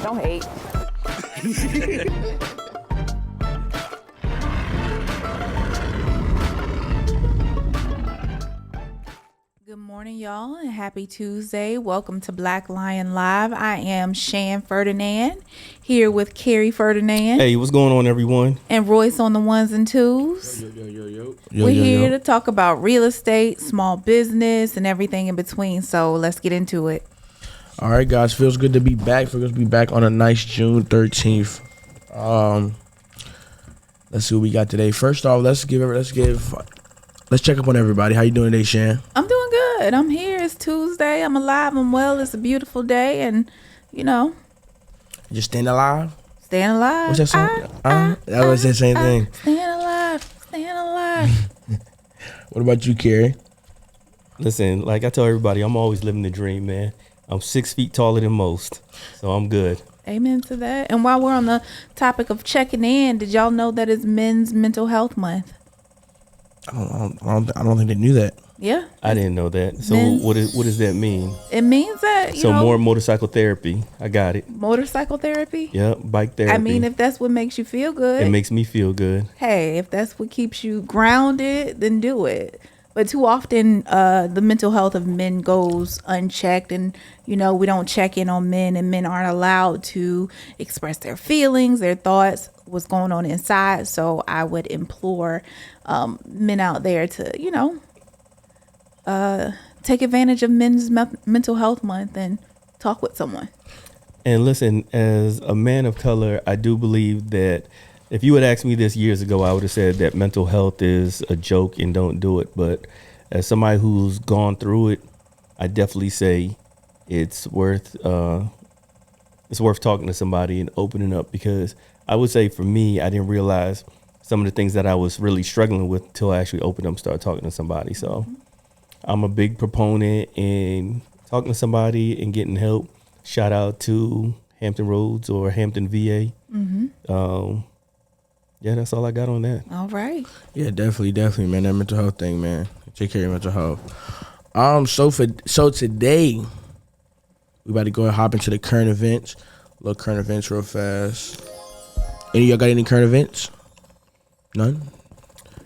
Don't hate. Good morning, y'all, and happy Tuesday. Welcome to Black Lion Live. I am Shan Ferdinand, here with Carrie Ferdinand. Hey, what's going on, everyone? And Royce on the ones and twos. We're here to talk about real estate, small business, and everything in between. So let's get into it. All right, guys. Feels good to be back. Feels good to be back on a nice June 13th. Let's see what we got today. First off, let's check up on everybody. How you doing today, Shan? I'm doing good. I'm here. It's Tuesday. I'm alive. I'm well. It's a beautiful day, and Just staying alive. Staying alive. What's that song? That was the same thing. Staying alive. Staying alive. What about you, Carrie? Listen, like I tell everybody, I'm always living the dream, man. I'm 6 feet taller than most, so I'm good. Amen to that. And while we're on the topic of checking in, did y'all know that it's Men's Mental Health Month? I don't think they knew that. Yeah. I didn't know that. So what does that mean? It means that, more motorcycle therapy. I got it. Motorcycle therapy? Yep, bike therapy. I mean, if that's what makes you feel good. It makes me feel good. Hey, if that's what keeps you grounded, then do it. But too often, the mental health of men goes unchecked, and we don't check in on men, and men aren't allowed to express their feelings, their thoughts, what's going on inside. So I would implore men out there to, take advantage of Men's Mental Health Month and talk with someone. And listen, as a man of color, I do believe that if you had asked me this years ago, I would have said that mental health is a joke and don't do it. But as somebody who's gone through it, I definitely say it's worth talking to somebody and opening up, because I would say for me, I didn't realize some of the things that I was really struggling with until I actually opened up and started talking to somebody. So I'm a big proponent in talking to somebody and getting help. Shout out to Hampton Roads or Hampton VA. Yeah, that's all I got on that. All right. Yeah, definitely, man. That mental health thing, man. Take care of your mental health. So today we about to go and hop into the current events. Little current events real fast. Any of y'all got any current events? None?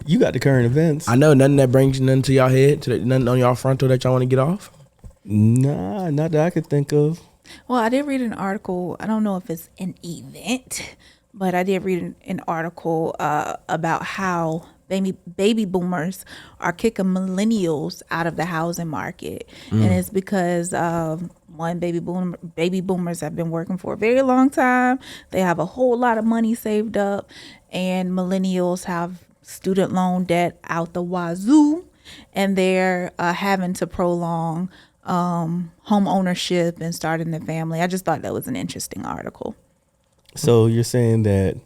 You got the current events. I know, nothing that brings nothing to y'all head, nothing on y'all frontal that y'all want to get off? Nah, not that I could think of. Well, I did read an article. I don't know if it's an event, but I did read an article about how baby boomers are kicking millennials out of the housing market. And it's because one, baby boomers have been working for a very long time. They have a whole lot of money saved up, and millennials have student loan debt out the wazoo, and they're having to prolong home ownership and starting their family. I just thought that was an interesting article. So you're saying that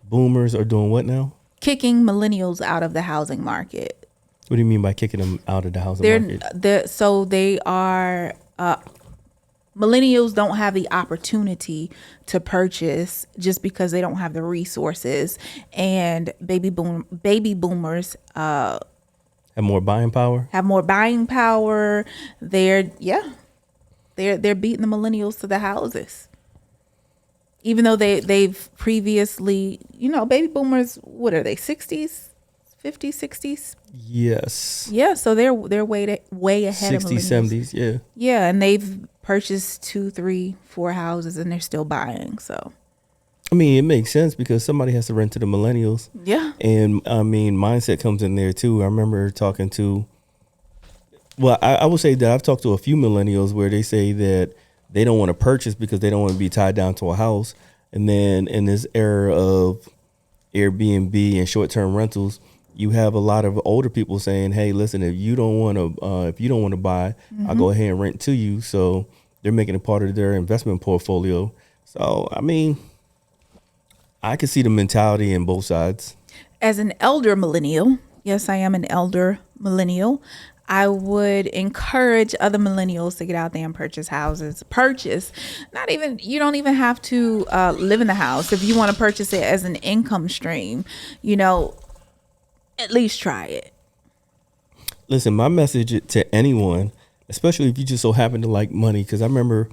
boomers are doing what now? Kicking millennials out of the housing market. What do you mean by kicking them out of the housing market? So they are, millennials don't have the opportunity to purchase just because they don't have the resources, and baby boomers have more buying power. They're beating the millennials to the houses. Even though they've previously, baby boomers, what are they, 60s, 50s, 60s? Yes. Yeah, so they're way ahead 60s, of millennials. 70s, yeah. Yeah, and they've purchased 2, 3, 4 houses, and they're still buying, so. I mean, it makes sense because somebody has to rent to the millennials. Yeah. And, I mean, mindset comes in there, too. I remember talking to, I would say that I've talked to a few millennials where they say that they don't want to purchase because they don't want to be tied down to a house. And then in this era of Airbnb and short-term rentals, you have a lot of older people saying, "Hey, listen, if you don't want to buy, I'll go ahead and rent to you." So they're making it part of their investment portfolio. So I mean, I can see the mentality in both sides. As an elder millennial, yes, I am an elder millennial, I would encourage other millennials to get out there and purchase houses. You don't even have to live in the house. If you want to purchase it as an income stream, at least try it. Listen, my message to anyone, especially if you just so happen to like money, because I remember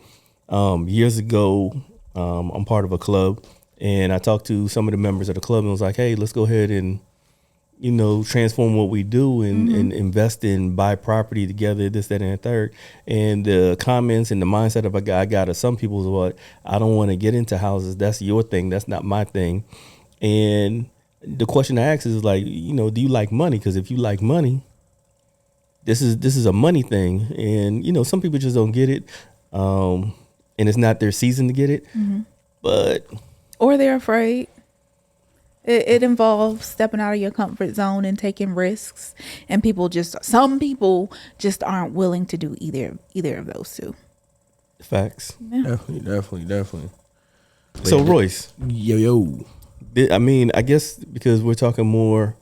years ago, I'm part of a club, and I talked to some of the members of the club and was like, hey, let's go ahead and transform what we do and invest in buy property together, this, that, and the third. And the comments and the mindset of I got of some people is what, I don't want to get into houses. That's your thing. That's not my thing. And the question I ask is like, do you like money? Because if you like money, this is a money thing. And, some people just don't get it. And it's not their season to get it. Or they're afraid. It involves stepping out of your comfort zone and taking risks, and some people just aren't willing to do either of those two. Facts. Yeah. Definitely. So Royce, yo. I mean, I guess because we're talking more,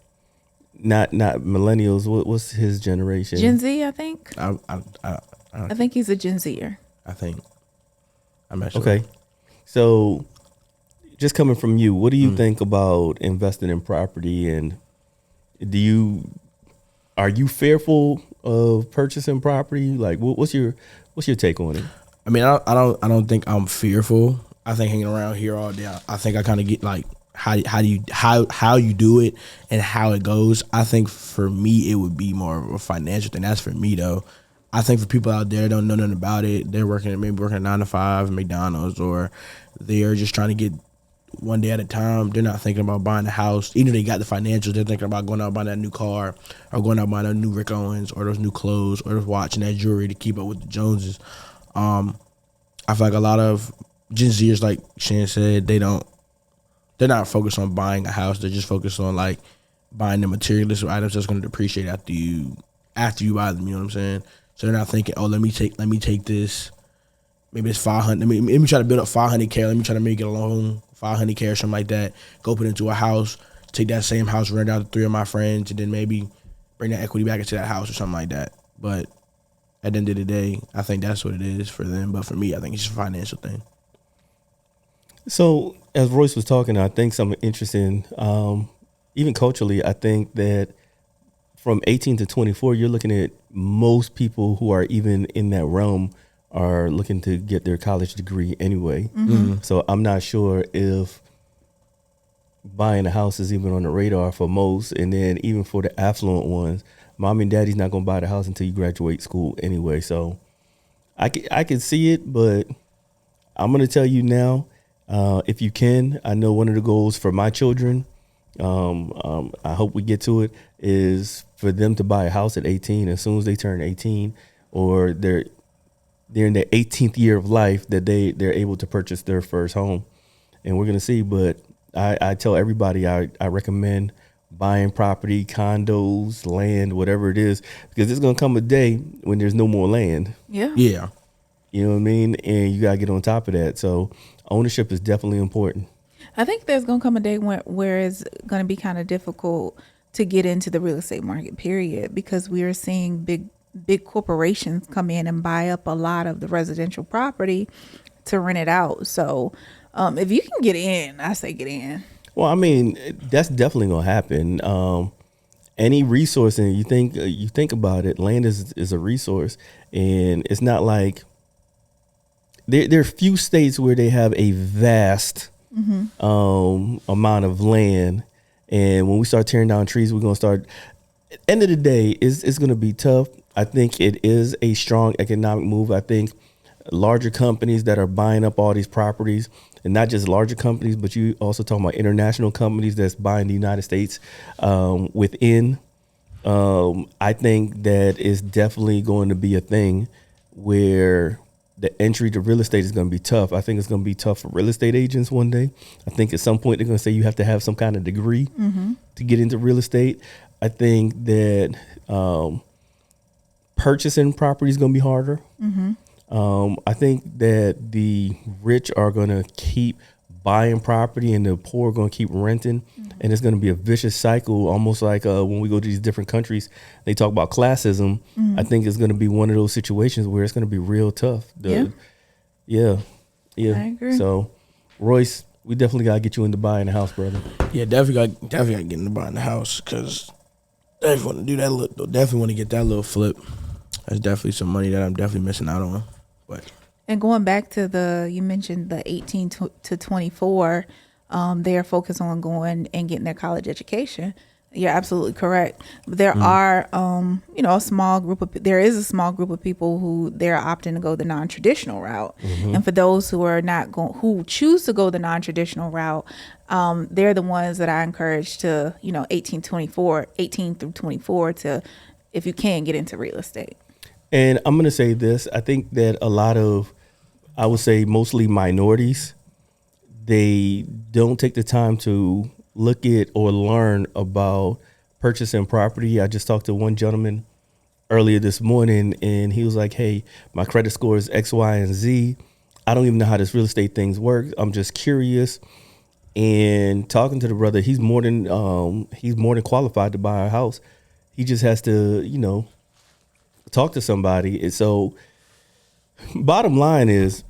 not millennials. What's his generation? Gen Z, I think. I think he's a Gen Zer. I think. I'm not sure. Okay. So, just coming from you, what do you think about investing in property, and are you fearful of purchasing property? Like, what's your take on it? I mean, I don't think I'm fearful. I think hanging around here all day, I think I kind of get like how you do it and how it goes. I think for me it would be more of a financial thing. That's for me though. I think for people out there that don't know nothing about it, they're working a 9 to 5 at McDonald's, or they're just trying to get one day at a time. They're not thinking about buying a house. Even if they got the financials, they're thinking about going out and buying that new car, or going out and buying a new Rick Owens, or those new clothes, or just watching that jewelry to keep up with the Joneses. I feel like a lot of Gen Zers, like Shan said, they're not focused on buying a house. They're just focused on like buying the materialistic items that's going to depreciate after you buy them. You know what I'm saying? So they're not thinking, oh, let me take this. Maybe it's 500. Let me try to build up 500K. Let me try to make it a loan, 500K or something like that. Go put it into a house. Take that same house, rent it out to 3 of my friends, and then maybe bring that equity back into that house or something like that. But at the end of the day, I think that's what it is for them. But for me, I think it's just a financial thing. So as Royce was talking, I think something interesting, even culturally, I think that from 18 to 24, you're looking at most people who are even in that realm are looking to get their college degree anyway. So I'm not sure if buying a house is even on the radar for most. And then even for the affluent ones, mom and daddy's not going to buy the house until you graduate school anyway. So I can see it, but I'm going to tell you now, if you can, I know one of the goals for my children, I hope we get to it, is for them to buy a house at 18 as soon as they turn 18, or they're in their 18th year of life, that they're able to purchase their first home. And we're going to see. But I tell everybody I recommend buying property, condos, land, whatever it is, because there's going to come a day when there's no more land. Yeah. You know what I mean? And you got to get on top of that. So ownership is definitely important. I think there's going to come a day where it's going to be kind of difficult to get into the real estate market, period, because we are seeing big corporations come in and buy up a lot of the residential property to rent it out. So if you can get in, I say get in. Well, I mean, that's definitely going to happen. Any resource, and you think about it, land is a resource, and it's not like there are few states where they have a vast amount of land. And when we start tearing down trees, we're going to start, at the end of the day, it's going to be tough. I think it is a strong economic move. I think larger companies that are buying up all these properties, and not just larger companies, but you also talking about international companies that's buying the United States within. I think that is definitely going to be a thing where the entry to real estate is going to be tough. I think it's going to be tough for real estate agents one day. I think at some point they're going to say you have to have some kind of degree to get into real estate. I think that purchasing property is going to be harder. I think that the rich are going to keep buying property and the poor are going to keep renting. And it's going to be a vicious cycle, almost like when we go to these different countries, they talk about classism. I think it's going to be one of those situations where it's going to be real tough. Yeah. I agree. So, Royce, we definitely got to get you into buying a house, brother. Yeah, definitely got to get into buying the house, because definitely want to do that. Definitely want to get that little flip. That's definitely some money that I'm definitely missing out on. But And going back to you mentioned the 18 to 24, they're focused on going and getting their college education. You're absolutely correct. But there are, there is a small group of people who they're opting to go the non-traditional route. And for those who are not going, who choose to go the non-traditional route, they're the ones that I encourage to, 18 through 24 to, if you can, get into real estate. And I'm going to say this. I think that a lot of, I would say mostly minorities, they don't take the time to look at or learn about purchasing property. I just talked to one gentleman earlier this morning, and he was like, hey, my credit score is X, Y, and Z. I don't even know how this real estate things work. I'm just curious. And talking to the brother, he's more than qualified to buy a house. He just has to, talk to somebody. And so bottom line is,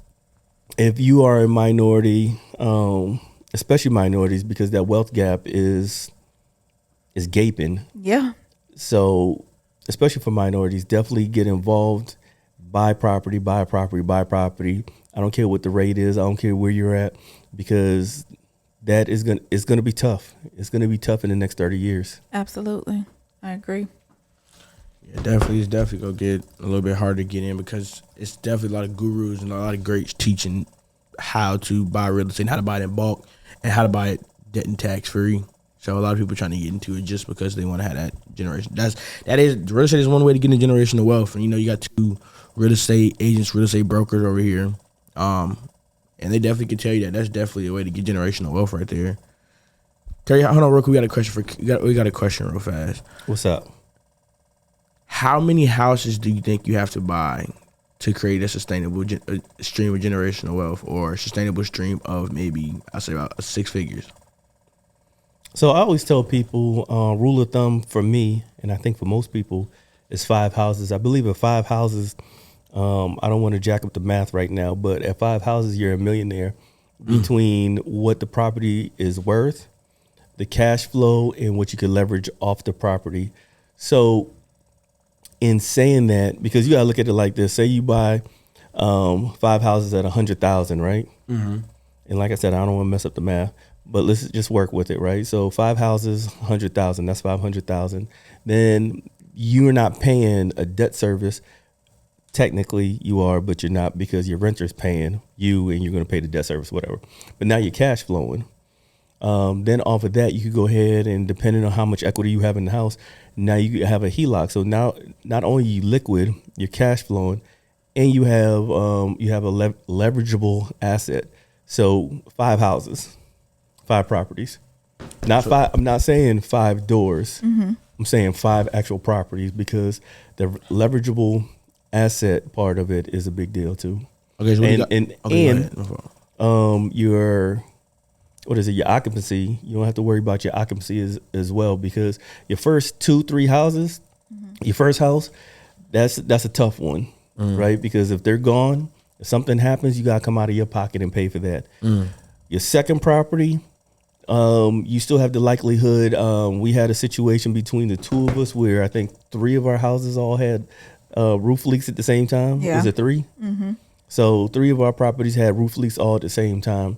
if you are a minority, especially minorities, because that wealth gap is gaping. Yeah. So especially for minorities, definitely get involved. Buy property. I don't care what the rate is. I don't care where you're at, because that is it's gonna be tough. It's gonna be tough in the next 30 years. Absolutely. I agree. Yeah, definitely. It's definitely going to get a little bit harder to get in, because it's definitely a lot of gurus and a lot of greats teaching how to buy real estate, and how to buy it in bulk, and how to buy it debt and tax free. So a lot of people trying to get into it just because they want to have that generation. Real estate is one way to get a generational wealth. And you got two real estate agents, real estate brokers over here. And they definitely can tell you that that's definitely a way to get generational wealth right there. Terry, hold on real quick. We got a question real fast. What's up? How many houses do you think you have to buy to create a sustainable stream of generational wealth, or a sustainable stream of maybe, I'll say about 6 figures? So I always tell people, rule of thumb for me, and I think for most people, is 5 houses. I believe at 5 houses, I don't want to jack up the math right now, but at 5 houses, you're a millionaire between what the property is worth, the cash flow, and what you can leverage off the property. So in saying that, because you got to look at it like this, say you buy 5 houses at 100,000, right? Mm-hmm. And like I said, I don't want to mess up the math, but let's just work with it, right? So 5 houses, 100,000, that's 500,000. Then you're not paying a debt service. Technically you are, but you're not, because your renter's paying you and you're going to pay the debt service, whatever. But now you're cash flowing. Then off of that, you could go ahead and, depending on how much equity you have in the house, now you have a HELOC. So now not only are you liquid, you're cash flowing, and you have a leverageable asset. So 5 houses, 5 properties, not 5. I'm not saying 5 doors. Mm-hmm. I'm saying 5 actual properties, because the leverageable asset part of it is a big deal too. Okay, so your occupancy, you don't have to worry about your occupancy as well, because your first 2-3 houses, your first house, that's a tough one, right? Because if they're gone, if something happens, you got to come out of your pocket and pay for that. Your second property, you still have the likelihood. We had a situation between the 2 of us where I think 3 of our houses all had roof leaks at the same time. Yeah. Was it 3? Mm-hmm. So 3 of our properties had roof leaks all at the same time.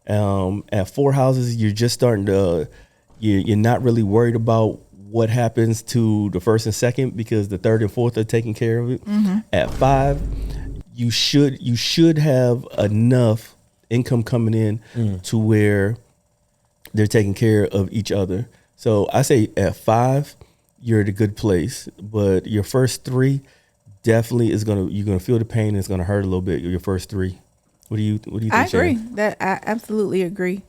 At 4 houses, you're just starting to, you're not really worried about what happens to the first and second, because the third and fourth are taking care of it. Mm-hmm. At 5, you should have enough income coming in to where they're taking care of each other. So I say at 5, you're at a good place, but your first 3 definitely you're gonna feel the pain, and it's gonna hurt a little bit. Your first 3. What do you think? I agree. I absolutely agree.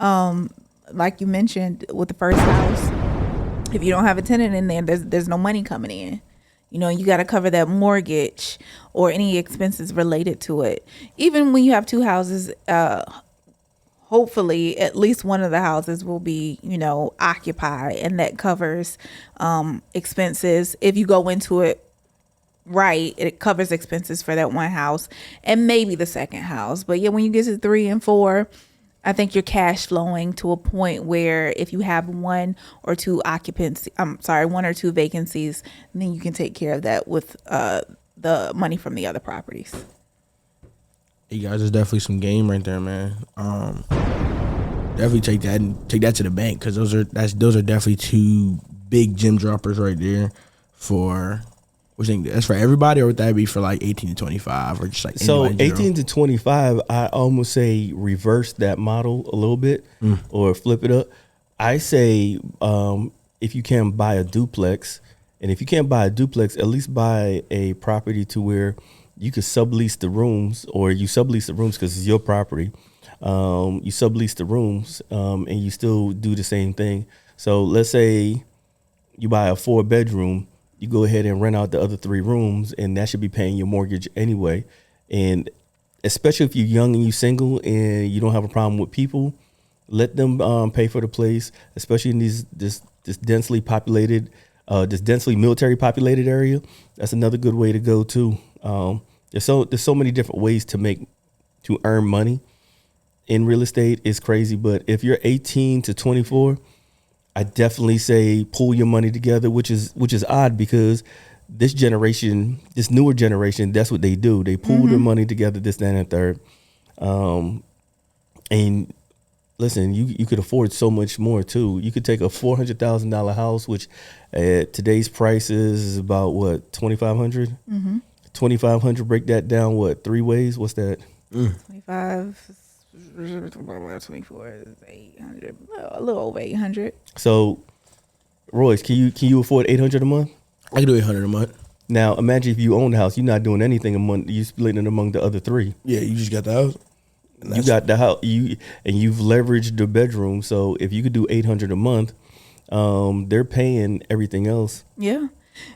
Like you mentioned with the first house, if you don't have a tenant in there, there's no money coming in. You got to cover that mortgage or any expenses related to it. Even when you have 2 houses, hopefully at least one of the houses will be, occupied, and that covers expenses. If you go into it right, it covers expenses for that one house and maybe the second house. But yeah, when you get to 3 and 4, I think you're cash flowing to a point where if you have 1 or 2 vacancies, then you can take care of that with the money from the other properties. You guys, there's definitely some game right there, man. Definitely take that to the bank because those are definitely two big gym droppers right there. For what you think that's for everybody, or would that be for like 18 to 25, or just like So anybody in 18 general? to 25, I almost say reverse that model a little bit or flip it up. I say if you can buy a duplex, and if you can't buy a duplex, at least buy a property to where you could sublease the rooms, or you sublease the rooms because it's your property. You sublease the rooms and you still do the same thing. So let's say you buy a 4-bedroom, you go ahead and rent out the other 3 rooms, and that should be paying your mortgage anyway. And especially if you're young and you're single and you don't have a problem with people, let them pay for the place, especially in this densely populated, this densely military populated area. That's another good way to go too. There's so many different ways to earn money in real estate. It's crazy, but if you're 18 to 24, I definitely say pull your money together, which is odd because this newer generation, that's what they do. They pull their money together, this, that, and the third. And listen, you could afford so much more too. You could take a $400,000 house, which at today's prices is about what, 2,500. 2,500. Break that down. What, 3 ways? What's that? 25, 24 is 800, a little over 800. So, Royce, can you afford 800 a month? I can do 800 a month. Now, imagine if you own the house, you're not doing anything a month. You splitting it among the other 3. Yeah, you just got the house. You got the house, you've leveraged the bedroom. So if you could do 800 a month, they're paying everything else. Yeah.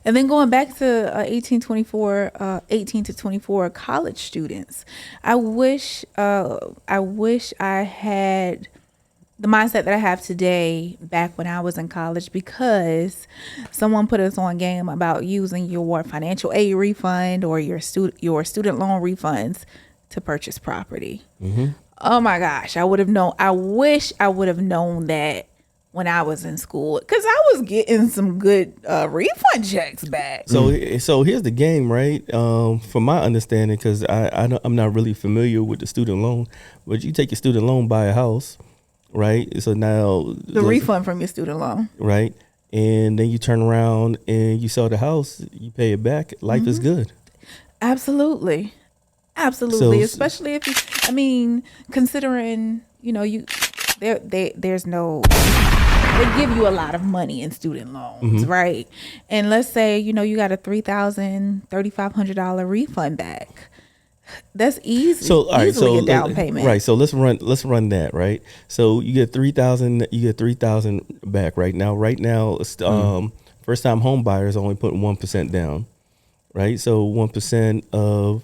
And then going back to 18 to 24 college students, I wish I had the mindset that I have today back when I was in college, because someone put us on game about using your financial aid refund or your student loan refunds to purchase property. Oh my gosh, I would have known. I wish I would have known that when I was in school, because I was getting some good refund checks back. So here's the game, right? From my understanding, because I'm not really familiar with the student loan, but you take your student loan, buy a house, right? So now The refund from your student loan. right? And then you turn around and you sell the house, you pay it back. Life is good. Absolutely. So- Especially if considering, there's no, they give you a lot of money in student loans, right? And let's say, you got a $3,500 refund back. That's easy. So all right, easily so a down payment. right. So let's run that, right? So you get 3,000, back right now. Right now, first time home buyers only putting 1% down, right? So 1% of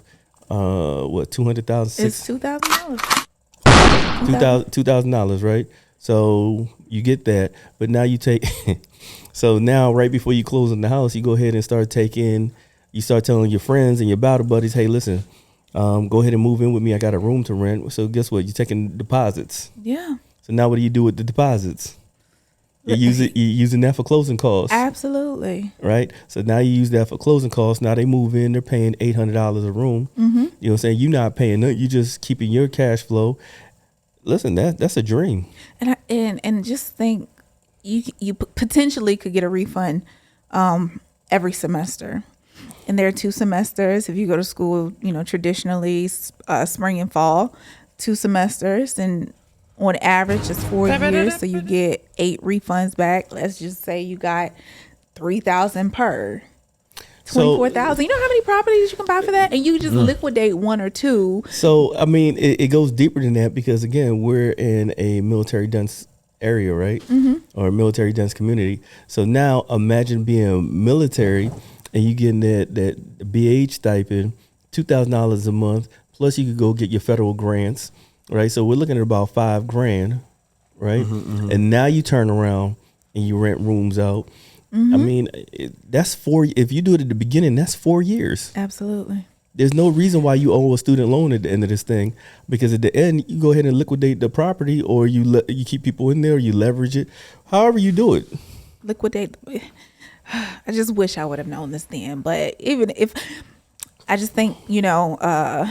what, 200,000? It's $2,000. $2,000, right? So you get that, but now you take. So now, right before you close on the house, you go ahead and start telling your friends and your battle buddies, hey, listen, go ahead and move in with me. I got a room to rent. So guess what? You're taking deposits. Yeah. So now what do you do with the deposits? You're using that for closing costs. Absolutely. Right? So now you use that for closing costs. Now they move in, they're paying $800 a room. You know what I'm saying? You're not paying nothing. You're just keeping your cash flow. Listen, that's a dream. And just think, you potentially could get a refund every semester. And there are 2 semesters. If you go to school, traditionally spring and fall, 2 semesters, and on average it's 4 years, so you get 8 refunds back. Let's just say you got $3,000 per. 24,000. You know how many properties you can buy for that, and you just liquidate 1 or 2. So I mean, it goes deeper than that, because again, we're in a military dense area, right? Or a military dense community. So now imagine being military and you getting that BH stipend, $2,000 a month, plus you could go get your federal grants, right? So we're looking at about $5,000, right? And now you turn around and you rent rooms out. I mean, that's 4. If you do it at the beginning, that's 4 years. Absolutely. There's no reason why you owe a student loan at the end of this thing, because at the end you go ahead and liquidate the property, or you keep people in there, or you leverage it, however you do it. Liquidate. I just wish I would have known this then. But even if, I just think, our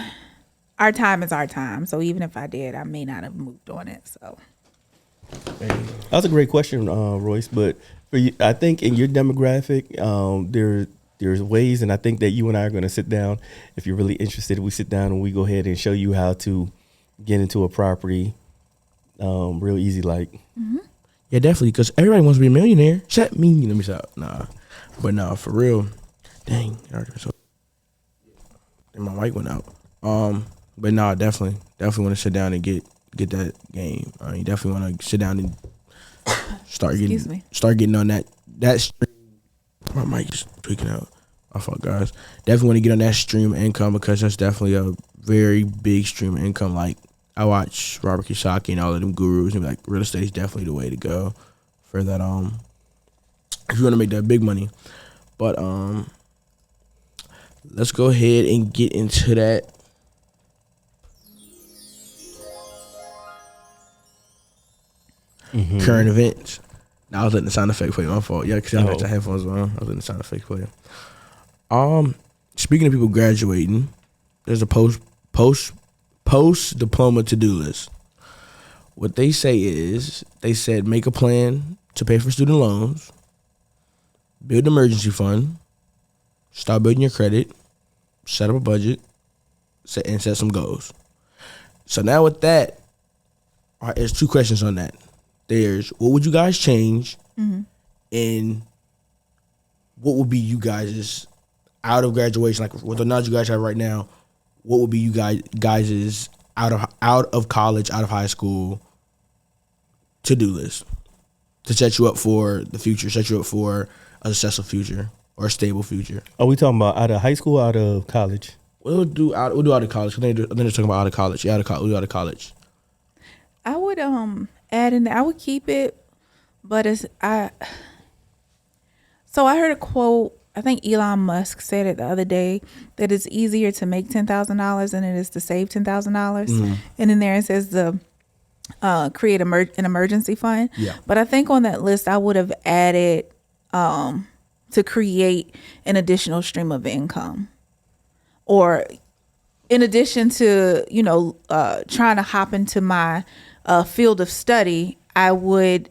our time is our time. So even if I did, I may not have moved on it. So That's a great question, Royce. But for you, I think in your demographic, there's ways, and I think that you and I are going to sit down. If you're really interested, we sit down and we go ahead and show you how to get into a property, real easy. Like, Yeah, definitely, because everybody wants to be a millionaire. Except me. Let me stop. Nah. But nah, for real. Dang. So, and my mic went out. But nah, definitely want to sit down and get that game. You definitely want to sit down and start getting on that stream. My mic is tweaking out. My fault, guys. Definitely want to get on that stream of income, because that's definitely a very big stream of income. Like, I watch Robert Kiyosaki and all of them gurus, and be like, real estate is definitely the way to go for that. If you want to make that big money. But let's go ahead and get into that. Current events. Now I was letting the sound effect play. My fault. Yeah, because I got your headphones on. I was letting the sound effect play. Speaking of people graduating, there's a post diploma to do list. What they say is, they said make a plan to pay for student loans, build an emergency fund, start building your credit, set up a budget, set some goals. So now with that, there's two questions on that. There's, what would you guys change, and what would be you guys' out of graduation, like with the knowledge you guys have right now, what would be you guys' out of college, out of high school to-do list to set you up for the future, set you up for a successful future or a stable future? are we talking about out of high school or out of college? We'll do out of college. I think they're talking about out of college. Yeah, we'll do out of college. I would add in. I would keep it, but So I heard a quote. I think Elon Musk said it the other day, that it's easier to make $10,000 than it is to save $10,000. And in there it says create an emergency fund. Yeah. But I think on that list I would have added to create an additional stream of income, or in addition to trying to hop into my field of study, I would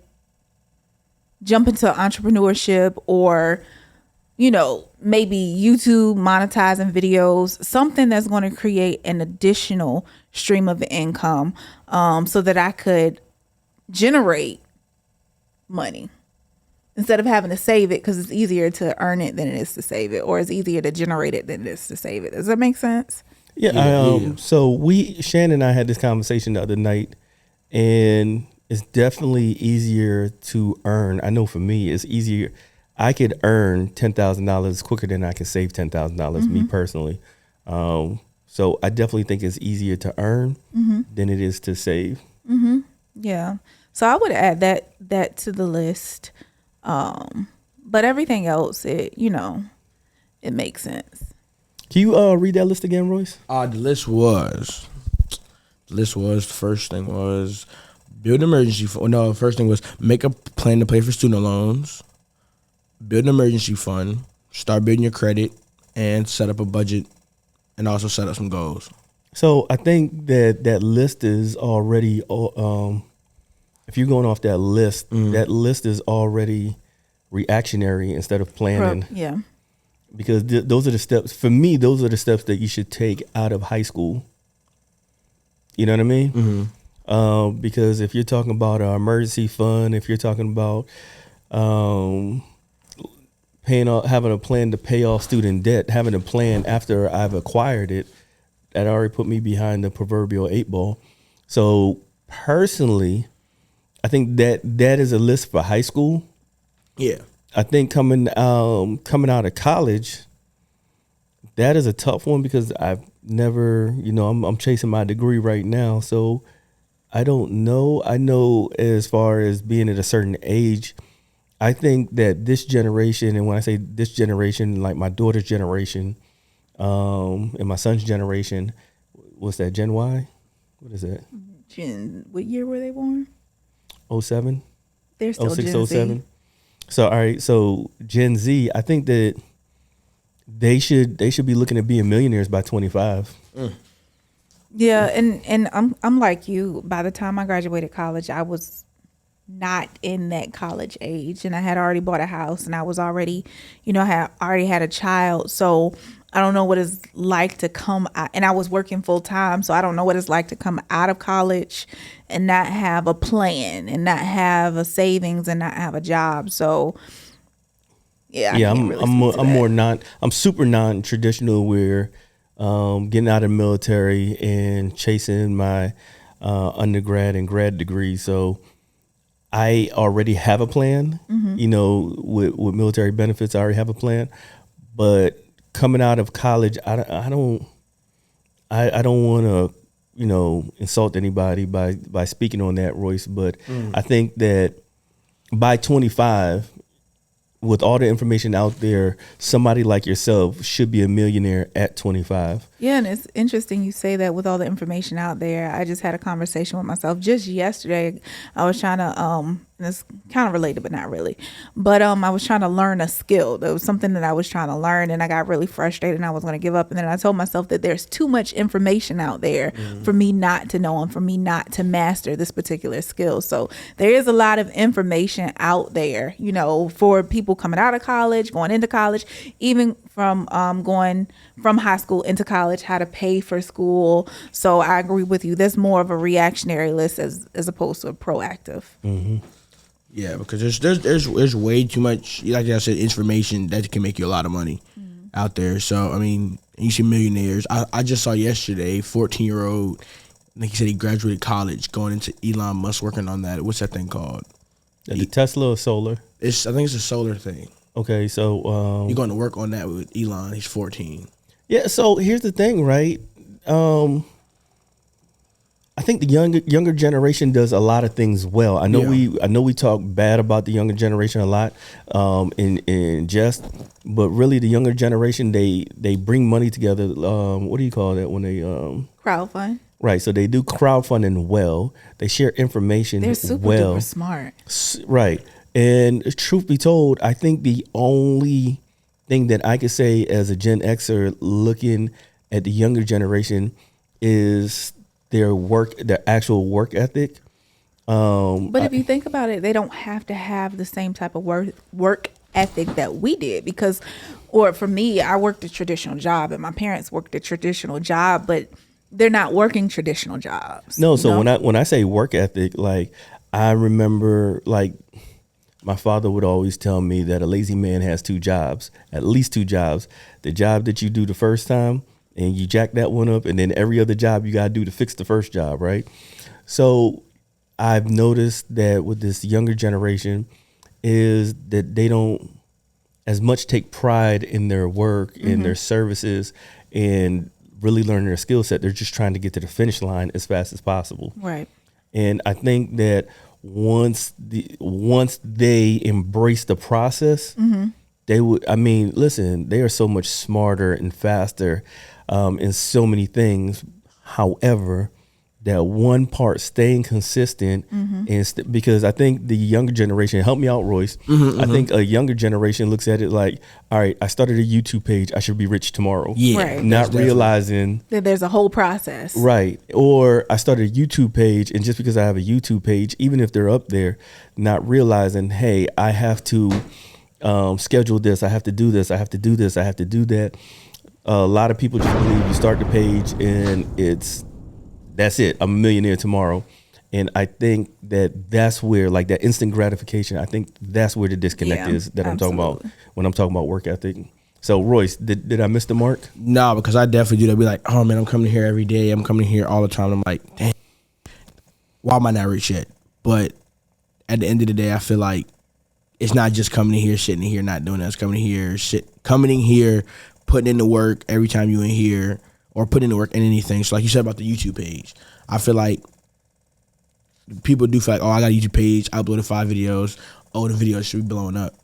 jump into entrepreneurship, or maybe YouTube monetizing videos, something that's going to create an additional stream of income, so that I could generate money instead of having to save it, because it's easier to earn it than it is to save it, or it's easier to generate it than it is to save it. Does that make sense? Yeah. So Shannon and I had this conversation the other night, and it's definitely easier to earn. I know for me, it's easier. I could earn $10,000 quicker than I can save $10,000, me personally. So I definitely think it's easier to earn than it is to save. Yeah. So I would add that to the list. But everything else, it makes sense. Can you read that list again, Royce? The list was the first thing was build an emergency fund. No, the first thing was make a plan to pay for student loans, build an emergency fund, start building your credit, and set up a budget, and also set up some goals. So I think that list is already, if you're going off that list, that list is already reactionary instead of planning. Yeah. Because those are the steps, for me, those are the steps that you should take out of high school. You know what I mean? Because if you're talking about an emergency fund, if you're talking about having a plan to pay off student debt, having a plan after I've acquired it, that already put me behind the proverbial 8 ball. So personally, I think that is a list for high school. Yeah. I think coming out of college, that is a tough one, because I've never, I'm chasing my degree right now. So I don't know. I know as far as being at a certain age, I think that this generation, and when I say this generation, like my daughter's generation, and my son's generation, what's that, Gen Y? What is that? What year were they born? 07? They're still 06, Gen 07? Z. So, all right. So Gen Z, I think that they should be looking at being millionaires by 25. Yeah, and I'm like you. By the time I graduated college, I was not in that college age, and I had already bought a house, and I was already, had already had a child. So I don't know what it's like to come out, and I was working full time, so I don't know what it's like to come out of college and not have a plan, and not have a savings, and not have a job. So yeah, I Yeah, can't really speak to I'm that. more non I'm super non traditional where getting out of the military and chasing my undergrad and grad degree. So I already have a plan. You know, with military benefits, I already have a plan. But coming out of college, I don't want to, insult anybody by speaking on that, Royce. But I think that by 25, with all the information out there, somebody like yourself should be a millionaire at 25. Yeah, and it's interesting you say that with all the information out there. I just had a conversation with myself just yesterday. I was trying to and it's kind of related but not really. But I was trying to learn a skill. There was something that I was trying to learn, and I got really frustrated and I was going to give up, and then I told myself that there's too much information out there for me not to know and for me not to master this particular skill. So there is a lot of information out there, for people coming out of college, going into college, even from going from high school into college, how to pay for school. So I agree with you. There's more of a reactionary list as opposed to a proactive. Yeah, because there's way too much, like I said, information that can make you a lot of money out there. So I mean, you see millionaires. I just saw yesterday, 14-year-old. I think he said he graduated college, going into Elon Musk, working on that. What's that thing called? The Tesla or solar? I think it's a solar thing. Okay, so You're going to work on that with Elon. He's 14. yeah. So here's the thing, right? I think the younger generation does a lot of things well. I know we talk bad about the younger generation a lot, in jest, but really the younger generation they bring money together. What do you call that when they Crowdfund. Right, so they do crowdfunding well. They share information They're super well. duper smart. Right. And truth be told, I think the only thing that I could say as a Gen Xer looking at the younger generation is their actual work ethic. But if you think about it, they don't have to have the same type of work ethic that we did because, or for me, I worked a traditional job and my parents worked a traditional job, but they're not working traditional jobs. No, so when I say work ethic, like I remember like my father would always tell me that a lazy man has two jobs, at least two jobs. The job that you do the first time and you jack that one up, and then every other job you got to do to fix the first job, right? So I've noticed that with this younger generation is that they don't as much take pride in their work, in their services, and really learn their skill set. They're just trying to get to the finish line as fast as possible. Right. And I think that once they embrace the process, they would. I mean, listen, they are so much smarter and faster in so many things. However, that one part staying consistent and because I think the younger generation, help me out, Royce. I think a younger generation looks at it like, all right, I started a YouTube page, I should be rich tomorrow. Yeah, Right. Not realizing that there's a whole process. right. Or I started a YouTube page, and just because I have a YouTube page, even if they're up there, not realizing, hey, I have to schedule this, I have to do this, I have to do this, I have to do that. A lot of people just believe you start the page and that's it. I'm a millionaire tomorrow. And I think that's where, like, that instant gratification, I think that's where the disconnect Yeah, is that I'm talking about absolutely. when I'm talking about work ethic. So, Royce, did I miss the mark? No, because I definitely do that. Be like, oh man, I'm coming here every day. I'm coming here all the time. I'm like, dang, why am I not rich yet? But at the end of the day, I feel like it's not just coming in here, sitting in here, not doing that. It's coming in here, putting in the work every time you in here, or putting in the work in anything. So like you said about the YouTube page, I feel like people do feel like, oh, I got a YouTube page, I uploaded 5 videos, oh, the videos should be blowing up.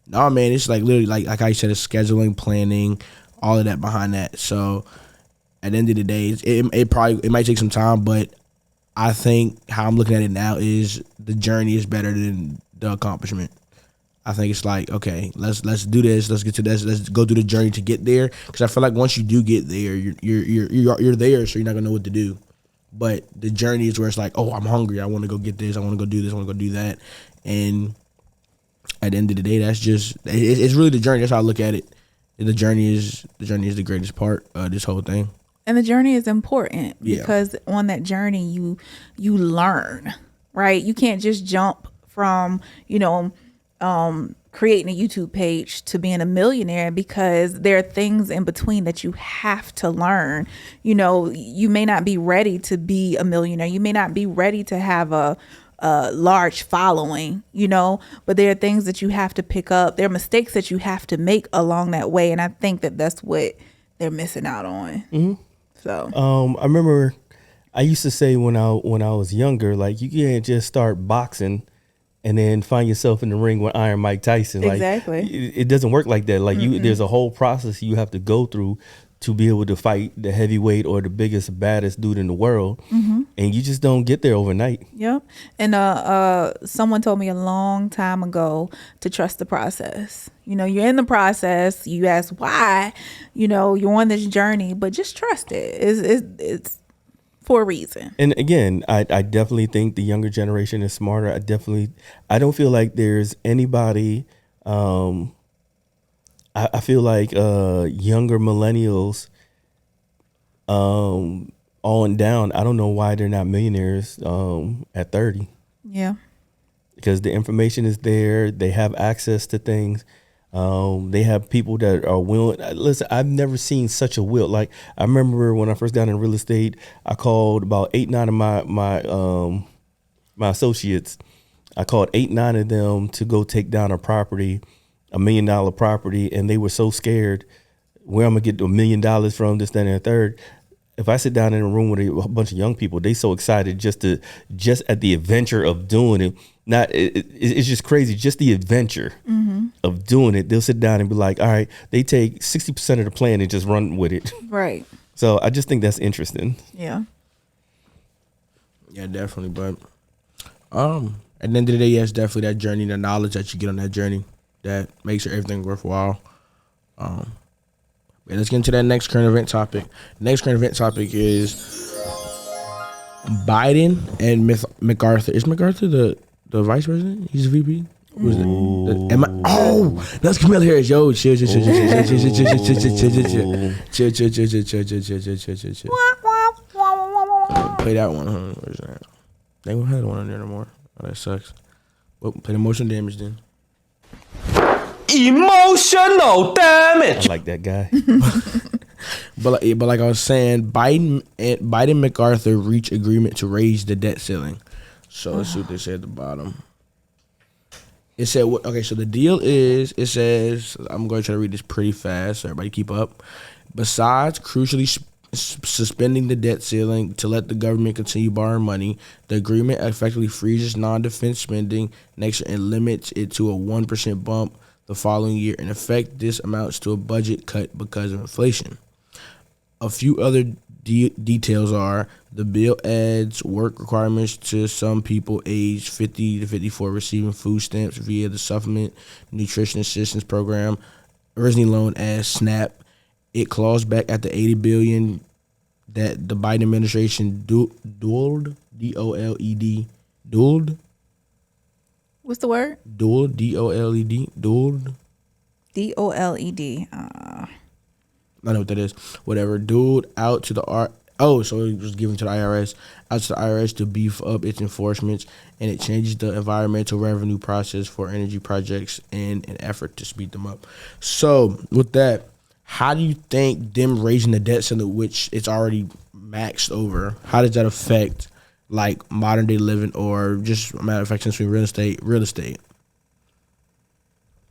No, man, it's like literally like I said, it's scheduling, planning, all of that behind that. So at the end of the day, it might take some time, but I think how I'm looking at it now is the journey is better than the accomplishment. I think it's like, okay, let's do this. Let's get to this. Let's go through the journey to get there. Because I feel like once you do get there, you're there, so you're not gonna know what to do. But the journey is where it's like, oh, I'm hungry. I want to go get this. I want to go do this. I want to go do that. And at the end of the day, that's just it's really the journey. That's how I look at it. The journey is the greatest part of this whole thing. And the journey is important Yeah. because on that journey you learn, right? You can't just jump from, creating a YouTube page to being a millionaire, because there are things in between that you have to learn. You may not be ready to be a millionaire. You may not be ready to have a large following, but there are things that you have to pick up. There are mistakes that you have to make along that way. And I think that that's what they're missing out on. Mm-hmm. So, I remember I used to say when I was younger, like, you can't just start boxing and then find yourself in the ring with Iron Mike Tyson. Exactly. Like, it doesn't work like that. Like, there's a whole process you have to go through to be able to fight the heavyweight or the biggest, baddest dude in the world. Mm-hmm. And you just don't get there overnight. Yep. And someone told me a long time ago to trust the process. You're in the process. You ask why, you're on this journey, but just trust it. It's for a reason. And again, I definitely think the younger generation is smarter. I don't feel like there's anybody. I feel like younger millennials, on down, I don't know why they're not millionaires at 30. Yeah. Because the information is there. They have access to things. They have people that are willing. Listen, I've never seen such a will. Like, I remember when I first got in real estate, I called about 8-9 of my associates. I called 8-9 of them to go take down a property, $1 million property, and they were so scared where I'm gonna get $1 million from, this, that, and the third. If I sit down in a room with a bunch of young people, they so excited just at the adventure of doing it. It's just crazy. Just the adventure of doing it. They'll sit down and be like, all right, they take 60% of the plan and just run with it. Right. So I just think that's interesting. Yeah. Yeah, definitely. But at the end of the day, yes, definitely that journey, the knowledge that you get on that journey, that makes everything worthwhile. But let's get into that next current event topic. Next current event topic is Biden and MacArthur. Is MacArthur the vice president? He's the VP. Who's that's Camilla Harris. Yo, chill. Play that one. Where's that? They don't have one on there no more. Oh, that sucks. Well, play the emotional damage then. Emotional damage. I like that guy. But like I was saying, Biden and MacArthur reach agreement to raise the debt ceiling. So let's see what they say at the bottom. It said, okay, so the deal is, it says, I'm going to try to read this pretty fast, so everybody keep up. Besides crucially suspending the debt ceiling to let the government continue borrowing money, the agreement effectively freezes non-defense spending next year and limits it to a 1% bump the following year. In effect, this amounts to a budget cut because of inflation. A few other details are the bill adds work requirements to some people aged 50 to 54 receiving food stamps via the Supplement Nutrition Assistance Program, originally known as SNAP. It claws back at the $80 billion that the Biden administration dueled, D-O-L-E-D, dueled. What's the word? Dueled, D-O-L-E-D, dueled. D-O-L-E-D. I know what that is. Whatever. Dueled out to the so it was given to the IRS, out to the IRS to beef up its enforcements, and it changes the environmental revenue process for energy projects in an effort to speed them up. So with that, how do you think them raising the debt ceiling, which it's already maxed over, how does that affect like modern day living, or just a matter of fact, since we're real estate?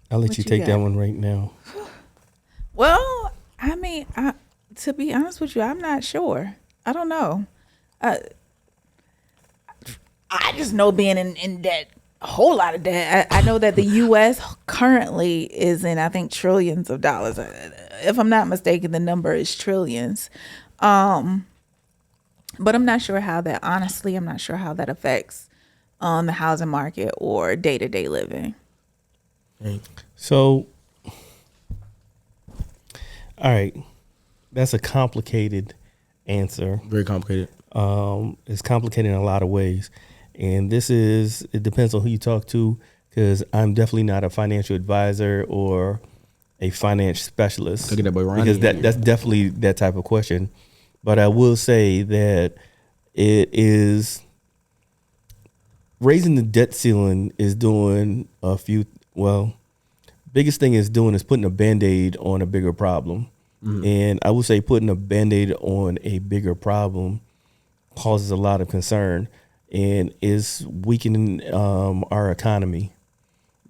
I'll let What you you take that got? one right now. Well, I mean, to be honest with you, I'm not sure. I don't know. I just know being in debt, a whole lot of debt. I know that the U.S. currently is in, I think, trillions of dollars. If I'm not mistaken, the number is trillions. But I'm not sure how that, honestly, I'm not sure how that affects the housing market or day-to-day living. Right. So, all right, that's a complicated answer. Very complicated. It's complicated in a lot of ways, and it depends on who you talk to. Because I'm definitely not a financial advisor or a finance specialist. Look at that boy Ronnie because in here. that's definitely that type of question. But I will say that it is raising the debt ceiling is doing a few. Well, biggest thing is putting a Band-Aid on a bigger problem. And I would say putting a Band-Aid on a bigger problem causes a lot of concern and is weakening our economy.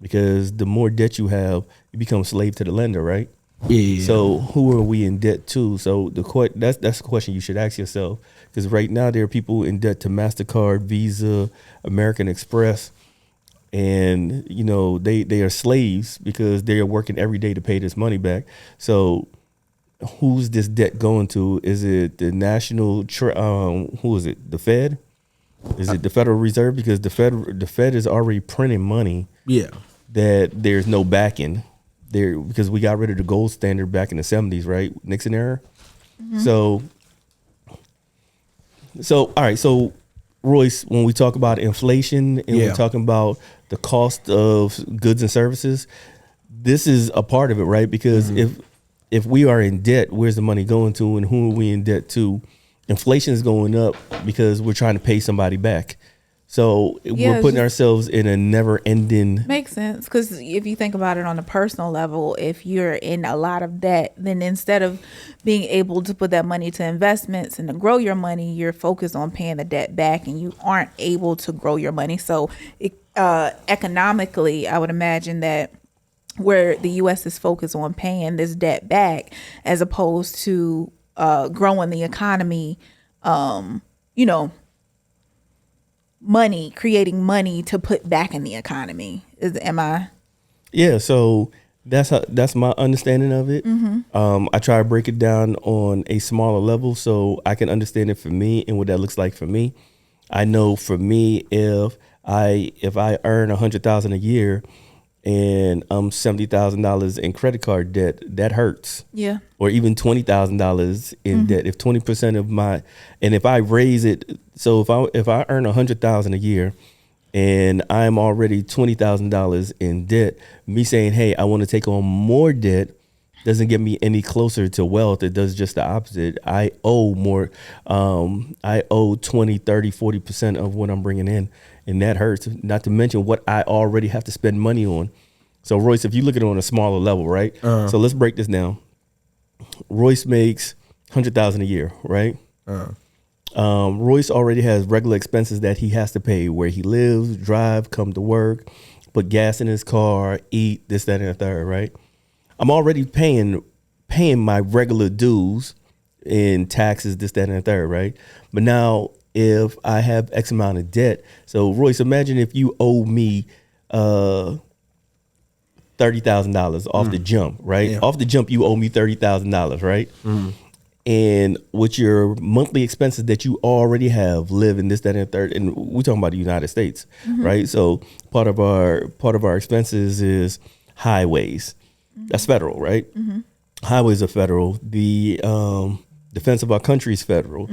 Because the more debt you have, you become slave to the lender, right? Yeah. So who are we in debt to? So that's the question you should ask yourself. Because right now there are people in debt to MasterCard, Visa, American Express, and they are slaves because they are working every day to pay this money back. So who's this debt going to? Is it the national? Who is it? The Fed? Is it the Federal Reserve? Because the Fed is already printing money. Yeah. That there's no backing there because we got rid of the gold standard back in the 70s, right? Nixon era. So all right. So Royce, when we talk about inflation and we're talking about the cost of goods and services, this is a part of it, right? Because if we are in debt, where's the money going to and who are we in debt to? Inflation is going up because we're trying to pay somebody back. So we're putting ourselves in a never-ending. Makes sense, because if you think about it on a personal level, if you're in a lot of debt, then instead of being able to put that money to investments and to grow your money, you're focused on paying the debt back, and you aren't able to grow your money. So economically, I would imagine that where the U.S. is focused on paying this debt back as opposed to growing the economy, creating money to put back in the economy. Yeah, so that's my understanding of it. I try to break it down on a smaller level so I can understand it for me and what that looks like for me. I know for me, if I earn $100,000 a year and I'm $70,000 in credit card debt, that hurts. Yeah. Or even $20,000 in debt. If 20% of and if I raise it, so if I earn $100,000 a year and I'm already $20,000 in debt, me saying, hey, I want to take on more debt doesn't get me any closer to wealth. It does just the opposite. I owe more. I owe 20, 30, 40% of what I'm bringing in. And that hurts, not to mention what I already have to spend money on. So Royce, if you look at it on a smaller level, right? So let's break this down. Royce makes $100,000 a year, right? Royce already has regular expenses that he has to pay, where he lives, drive, come to work, put gas in his car, eat, this, that, and the third, right? I'm already paying my regular dues in taxes, this, that, and the third, right? But now if I have X amount of debt, so Royce, imagine if you owe me $30,000 off the jump, right? Yeah. Off the jump, you owe me $30,000, right? And with your monthly expenses that you already have, living, this, that, and the third, and we're talking about the United States, right? So part of our expenses is highways. That's federal, right? Highways are federal. The defense of our country is federal.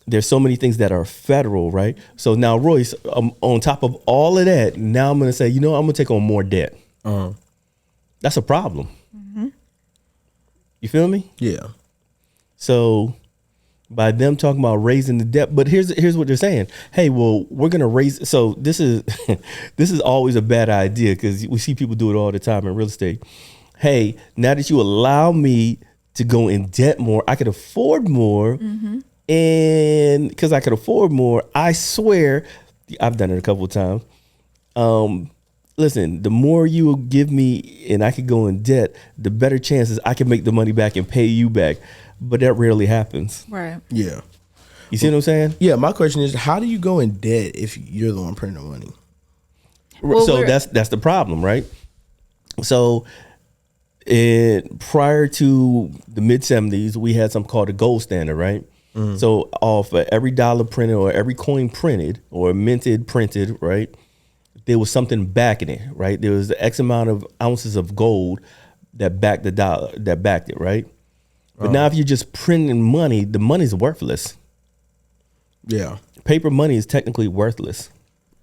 There's so many things that are federal, right? So now, Royce, on top of all of that, now I'm going to say, I'm going to take on more debt. That's a problem. You feel me? Yeah. So by them talking about raising the debt, but here's what they're saying. Hey, well, we're going to raise. So this is this is always a bad idea because we see people do it all the time in real estate. Hey, now that you allow me to go in debt more, I could afford more. And because I could afford more, I swear, I've done it a couple of times. Listen, the more you give me and I could go in debt, the better chances I can make the money back and pay you back. But that rarely happens. Right. Yeah. You see what I'm saying? Yeah. My question is, how do you go in debt if you're the one printing the money? Well, So that's the problem, right? So prior to the mid 70s, we had something called the gold standard, right? So off every dollar printed or every coin printed or minted, printed, right? there was something backing it, right? There was X amount of ounces of gold that backed the dollar, that backed it, right? But now if you're just printing money, the money's worthless. Yeah. Paper money is technically worthless,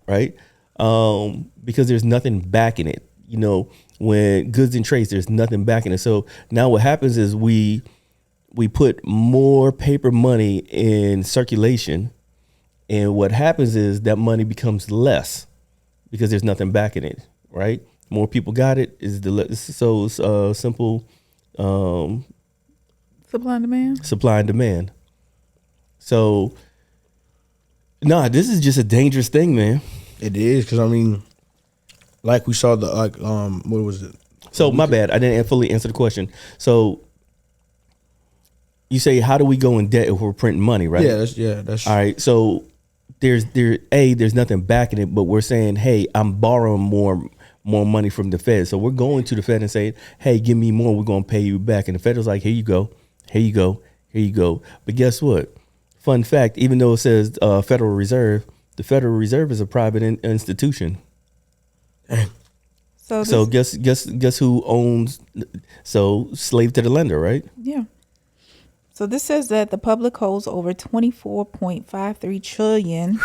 right? Because there's nothing backing it. You know, when goods and trades, there's nothing backing it. So now what happens is we put more paper money in circulation, and what happens is that money becomes less because there's nothing backing it, right? More people got it. So it's simple. Supply and demand. Supply and demand. So, this is just a dangerous thing, man. It is, because I mean, like we saw what was it? So my bad, I didn't fully answer the question. So you say, how do we go in debt if we're printing money, right? That's all right. So there's nothing backing it, but we're saying, hey, I'm borrowing more money from the Fed. So we're going to the Fed and saying, hey, give me more. We're going to pay you back. And the Fed is like, here you go. Here you go. Here you go. But guess what? Fun fact, even though it says Federal Reserve, the Federal Reserve is a private institution. So guess who owns? So slave to the lender, right? Yeah. So this says that the public holds over 24.53 trillion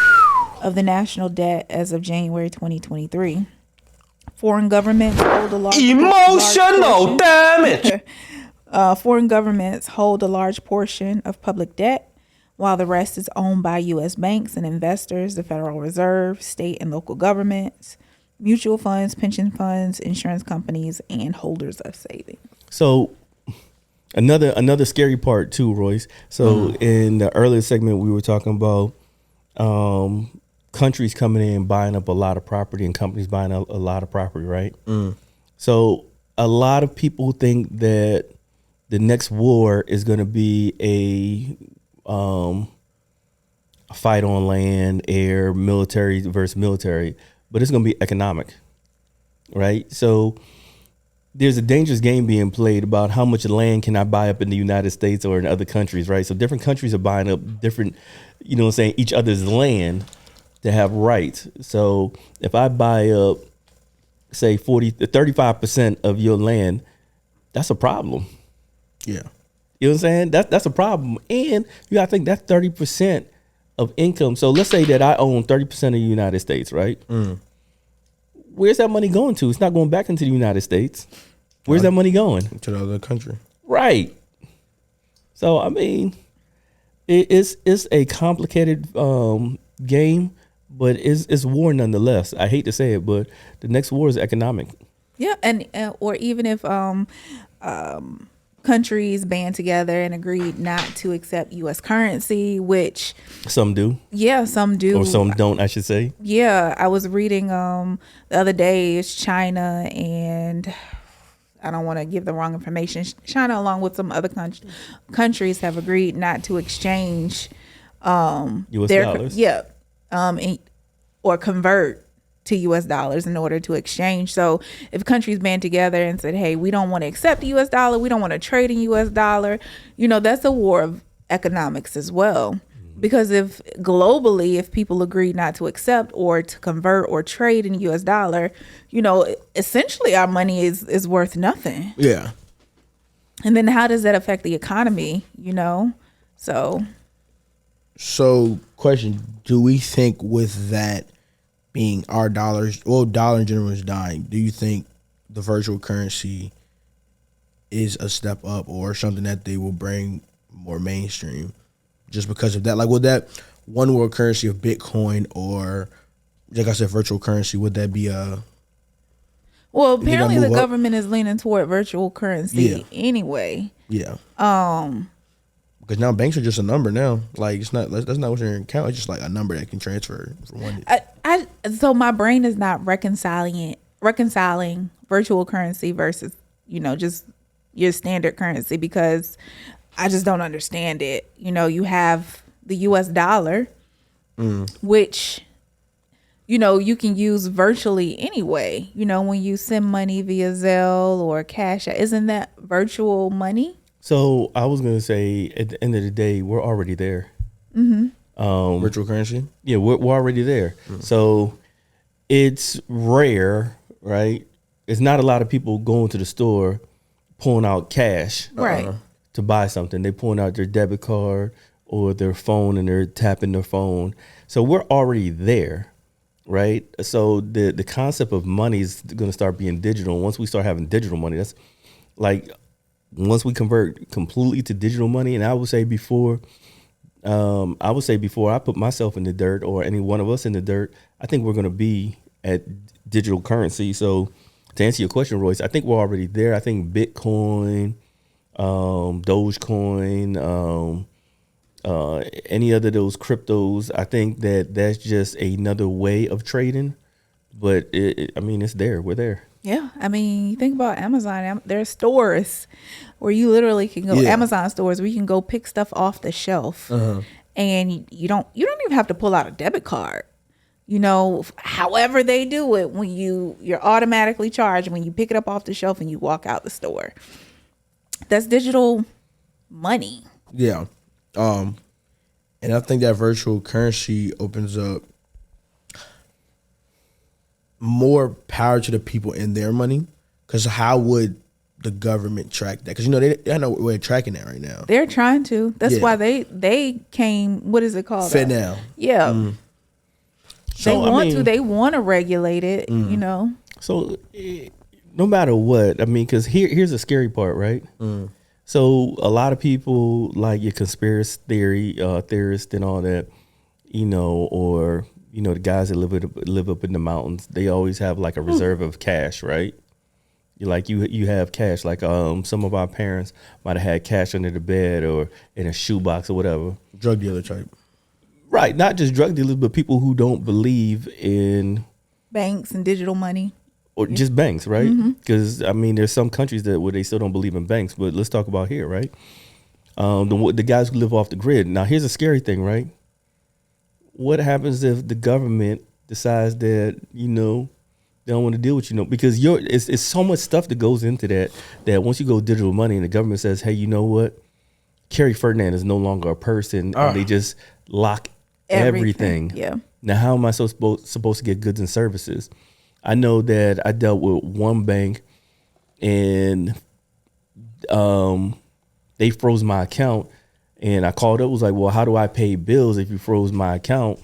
of the national debt as of January 2023. Foreign governments hold a large Emotional damage. Foreign governments hold a large portion of public debt, while the rest is owned by U.S. banks and investors, the Federal Reserve, state and local governments, mutual funds, pension funds, insurance companies, and holders of savings. So another scary part too, Royce. So in the earlier segment, we were talking about countries coming in, buying up a lot of property, and companies buying a lot of property, right? So a lot of people think that the next war is going to be a fight on land, air, military versus military, but it's going to be economic, right? So there's a dangerous game being played about how much land can I buy up in the United States or in other countries, right? So different countries are buying up different, each other's land to have rights. So if I buy up, say 35% of your land, that's a problem. Yeah. You know what I'm saying? That's a problem. And you gotta think that's 30% of income. So let's say that I own 30% of the United States, right? Where's that money going to? It's not going back into the United States. Where's that money going? To the other country. Right. So I mean, it's a complicated game, but it's war nonetheless. I hate to say it, but the next war is economic. Yeah, and or even if countries band together and agreed not to accept U.S. currency, which some do. Yeah, some do. Or some don't, I should say. Yeah, I was reading the other day, it's China and I don't want to give the wrong information. China, along with some other countries, have agreed not to exchange U.S. dollars. Yeah, or convert to U.S. dollars in order to exchange. So if countries band together and said, hey, we don't want to accept the U.S. dollar, we don't want to trade in U.S. dollar, that's a war of economics as well. Because if globally, if people agree not to accept or to convert or trade in U.S. dollar, essentially our money is worth nothing. Yeah. And then how does that affect the economy, So question, do we think with that being our dollars, dollar in general is dying, do you think the virtual currency is a step up or something that they will bring more mainstream just because of that? Like, would that one world currency of Bitcoin or, like I said, virtual currency, would that be a... Well, apparently the government is leaning toward virtual currency anyway. Yeah. Because now banks are just a number now. Like, that's not what's in your account. It's just like a number that can transfer from one. So my brain is not reconciling virtual currency versus, just your standard currency, because I just don't understand it. You have the U.S. dollar, which, you can use virtually anyway. When you send money via Zelle or Cash, isn't that virtual money? So I was gonna say, at the end of the day, we're already there. Virtual currency? Yeah, we're already there. So it's rare, right? It's not a lot of people going to the store pulling out cash Right. to buy something. They pulling out their debit card or their phone and they're tapping their phone. So we're already there, right? So the concept of money is going to start being digital. Once we start having digital money, that's like once we convert completely to digital money. And I would say before I put myself in the dirt or any one of us in the dirt, I think we're going to be at digital currency. So to answer your question, Royce, I think we're already there. I think Bitcoin, Dogecoin, any other of those cryptos, I think that's just another way of trading. But I mean, it's there. We're there. Yeah, I mean, you think about Amazon. There's stores where you literally can go. Yeah. Amazon stores where you can go pick stuff off the shelf, and you don't even have to pull out a debit card. You know, however they do it, when you're automatically charged when you pick it up off the shelf and you walk out the store. That's digital money. Yeah. And I think that virtual currency opens up more power to the people in their money. Because how would the government track that? Because, you know, they know we're tracking that right now. They're trying to. That's Yeah. why they came. What is it called? FedNow. Yeah. So, They I want mean- to. They want to regulate it. You know. So no matter what, I mean, because here's the scary part, right? So a lot of people like your conspiracy theorists and all that, you know, or you know the guys that live up in the mountains. They always have like a reserve of cash, right? You have cash. Like some of our parents might have had cash under the bed or in a shoebox or whatever. Drug dealer type. Right, not just drug dealers, but people who don't believe in Banks and digital money. or just banks, right? Because I mean, there's some countries where they still don't believe in banks. But let's talk about here, right? The guys who live off the grid. Now, here's a scary thing, right? What happens if the government decides that they don't want to deal with because it's so much stuff that goes into that once you go digital money and the government says, hey, you know what? Kerry Ferdinand is no longer a person, and they just lock everything. Yeah. Now, how am I supposed to get goods and services? I know that I dealt with one bank, and they froze my account, and I called up. Was like, well, how do I pay bills if you froze my account?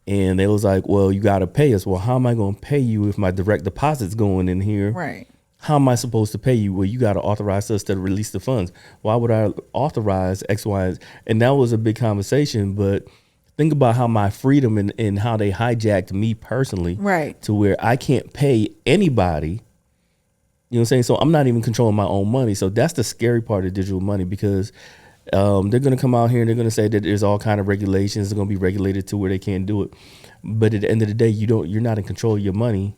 And they was like, well, you got to pay us. Well, how am I going to pay you if my direct deposit's going in here? Right. How am I supposed to pay you? Well, you got to authorize us to release the funds. Why would I authorize X, Y, and that was a big conversation. But think about how my freedom and how they hijacked me personally, Right. to where I can't pay anybody. You know what I'm saying? So I'm not even controlling my own money. So that's the scary part of digital money, because they're going to come out here and they're going to say that there's all kind of regulations. They're going to be regulated to where they can't do it. But at the end of the day, you're not in control of your money.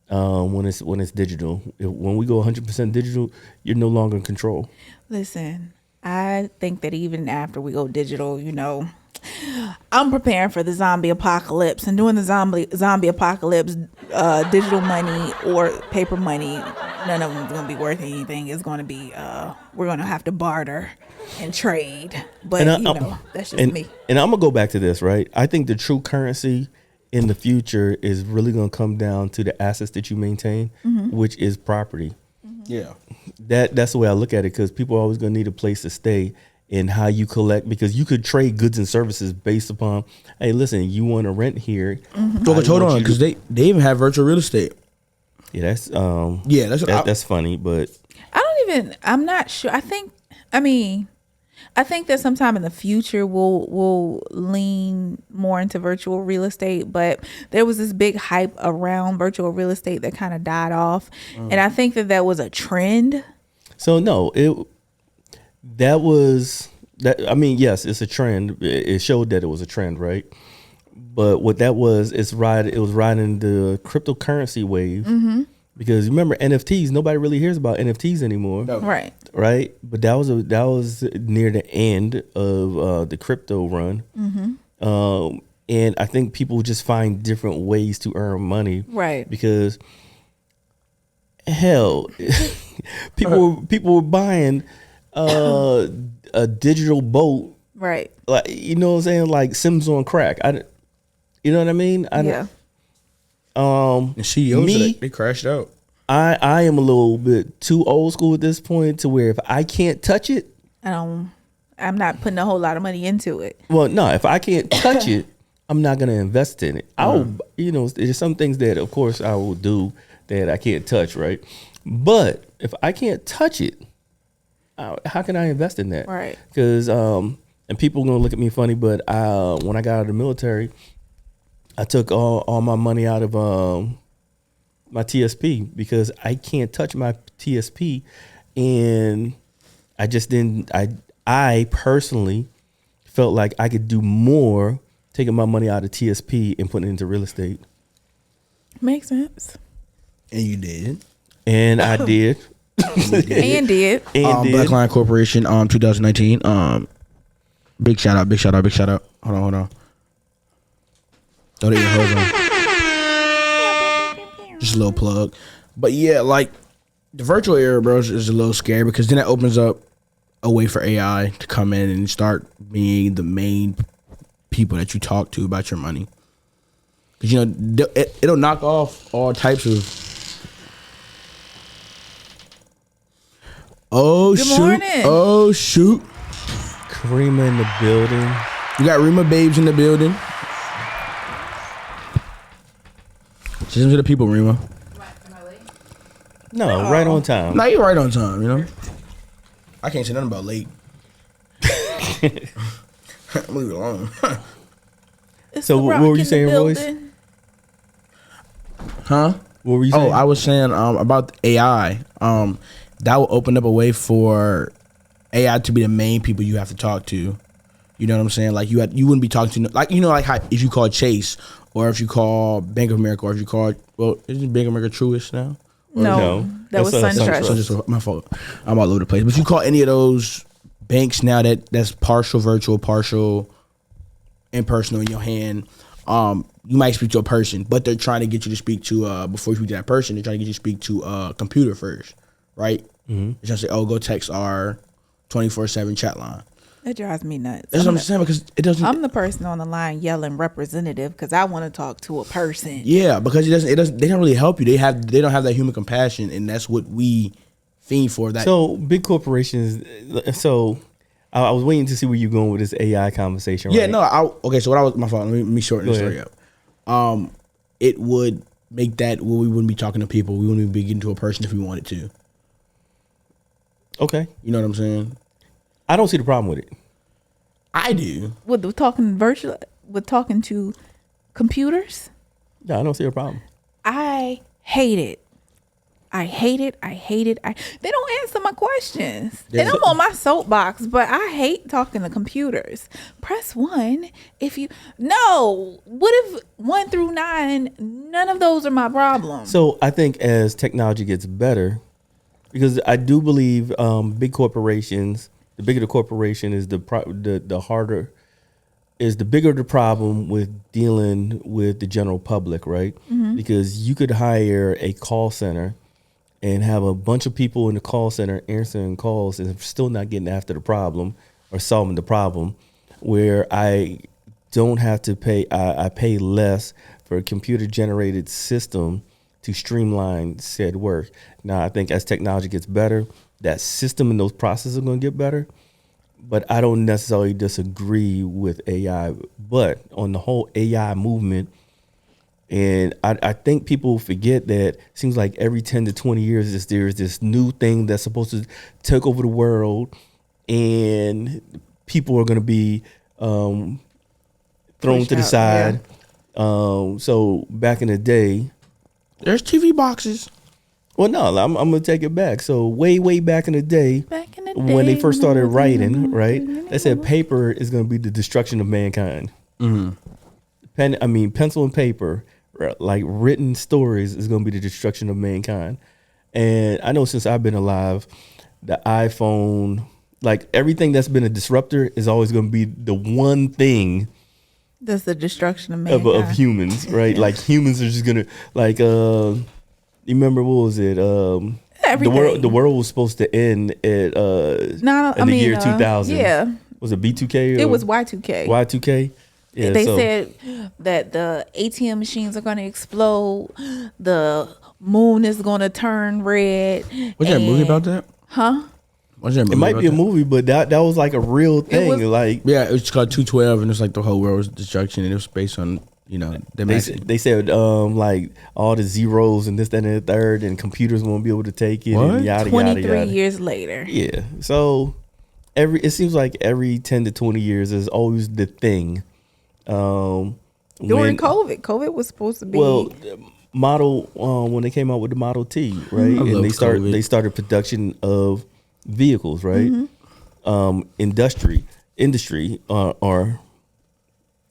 When it's digital. When we go 100% digital, you're no longer in control. Listen, I think that even after we go digital, I'm preparing for the zombie apocalypse, and during the zombie apocalypse, digital money or paper money, none of them is going to be worth anything. It's going to be we're going to have to barter and trade. But that's just me. And I'm gonna go back to this, right? I think the true currency in the future is really going to come down to the assets that you maintain, which is property. Yeah. That's the way I look at it, because people are always going to need a place to stay, and how you collect, because you could trade goods and services based upon, hey, listen, you want to rent here. Hold on, because they even have virtual real estate. Yeah, that's that's funny, but I'm not sure. I think that sometime in the future we'll lean more into virtual real estate, but there was this big hype around virtual real estate that kind of died off. And I think that was a trend. So no, yes, it's a trend. It showed that it was a trend, right? But what that was, it was riding the cryptocurrency wave. Because remember, NFTs, nobody really hears about NFTs anymore. No. Right. Right? But that was near the end of the crypto run. And I think people just find different ways to earn money. Right. Because hell, people were buying a digital boat. Right. Like, you know what I'm saying? Like Sims on crack. You know what I mean? Yeah. And CEOs, me, they crashed out. I am a little bit too old school at this point to where if I can't touch it, I'm not putting a whole lot of money into it. well, no, if I can't touch it, I'm not gonna invest in it. There's some things that, of course, I will do that I can't touch, right? But if I can't touch it, how can I invest in that? Right. Because and people are gonna look at me funny, but when I got out of the military, I took all my money out of my TSP because I can't touch my TSP, and I just didn't. I personally felt like I could do more taking my money out of TSP and putting it into real estate. Makes sense. And you did. And I did. And did. And did. Black Lion Corporation, 2019. Big shout out. Hold on. Don't get your hose on. Just a little plug. But yeah, like the virtual era, bro, is a little scary because then it opens up a way for AI to come in and start being the main people that you talk to about your money. Because, it'll knock off all types of. Oh, Good shoot. morning. Oh, shoot. Karima in the building. You got Rima Babes in the building. Say something to the people, Rima. No, right on time. No, you're right on time, I can't say nothing about late. Leave it alone. It's So the what Rock were you in the saying, Royce? building. Huh? What were you Oh, saying? I was saying about AI. That will open up a way for AI to be the main people you have to talk to. You know what I'm saying? Like you wouldn't be talking to like how if you call Chase or if you call Bank of America or if you call isn't Bank of America Truist now? No, that was That's SunTrust. SunTrust. My fault. I'm all over the place. But you call any of those banks now that's partial virtual, partial impersonal in your hand. You might speak to a person, but they're trying to get you to speak to before you speak to that person. They're trying to get you to speak to a computer first, right? Mm-hmm. They're trying to say, go text our 24/7 chat line. That drives me nuts. That's what I'm saying because it doesn't. I'm the person on the line yelling representative because I want to talk to a person. Yeah, because it doesn't. They don't really help you. They don't have that human compassion, and that's what we fiend for. That So big corporations. So I was waiting to see where you're going with this AI conversation. Yeah, right? no. Okay, so what I was my fault. Let me shorten the Go story ahead. up. It would make that where we wouldn't be talking to people. We wouldn't be getting to a person if we wanted to. Okay. You know what I'm saying? I don't see the problem with it. I do. With talking virtual, with talking to computers, No, I don't see a problem. I hate it. I hate it. They don't answer my questions. And I'm on my soapbox, but I hate talking to computers. Press 1 if you. No. What if 1 through 9, none of those are my problem? So I think as technology gets better, because I do believe big corporations, the bigger the corporation is, the harder is, the bigger the problem with dealing with the general public, right? Mm-hmm. Because you could hire a call center and have a bunch of people in the call center answering calls and still not getting after the problem or solving the problem, where I don't have to pay, I pay less for a computer generated system to streamline said work. Now, I think as technology gets better, that system and those processes are going to get better. But I don't necessarily disagree with AI. But on the whole AI movement, and I think people forget that it seems like every 10 to 20 years, there's this new thing that's supposed to take over the world, and people are going to be thrown Pushed to the out, side. So back in the day, There's TV boxes. well, no, I'm going to take it back. So way back in the day, Back in the when they day first when I started was writing, in the right, movie, they said paper is going to be the destruction of mankind. Mm-hmm. Pencil and paper, like written stories, is going to be the destruction of mankind. And I know since I've been alive, the iPhone, like everything that's been a disruptor is always going to be the one thing That's the destruction of of mankind. humans, right? Like humans are just going to, like, you remember, what was it? Everything. The world was supposed to end at in the year 2000. Yeah, Was it B2K? it was Y2K. Y2K. Yeah, They so said that the ATM machines are going to explode. The moon is going to turn red. Was there a movie about that? Huh? Was there a movie it might about be a that? movie, but that was like a real thing. was- Like Yeah, it was called 212, and it's like the whole world was destruction, and it was based on they said like all the zeros and this, that, and the third, and computers won't be able to take it. What? And yada 23 yada yada. years later. Yeah. So it seems like every 10 to 20 years is always the thing. During when- COVID was supposed to be. Well, model when they came out with the Model T, right, I love and COVID. they started production of vehicles, right, industry, or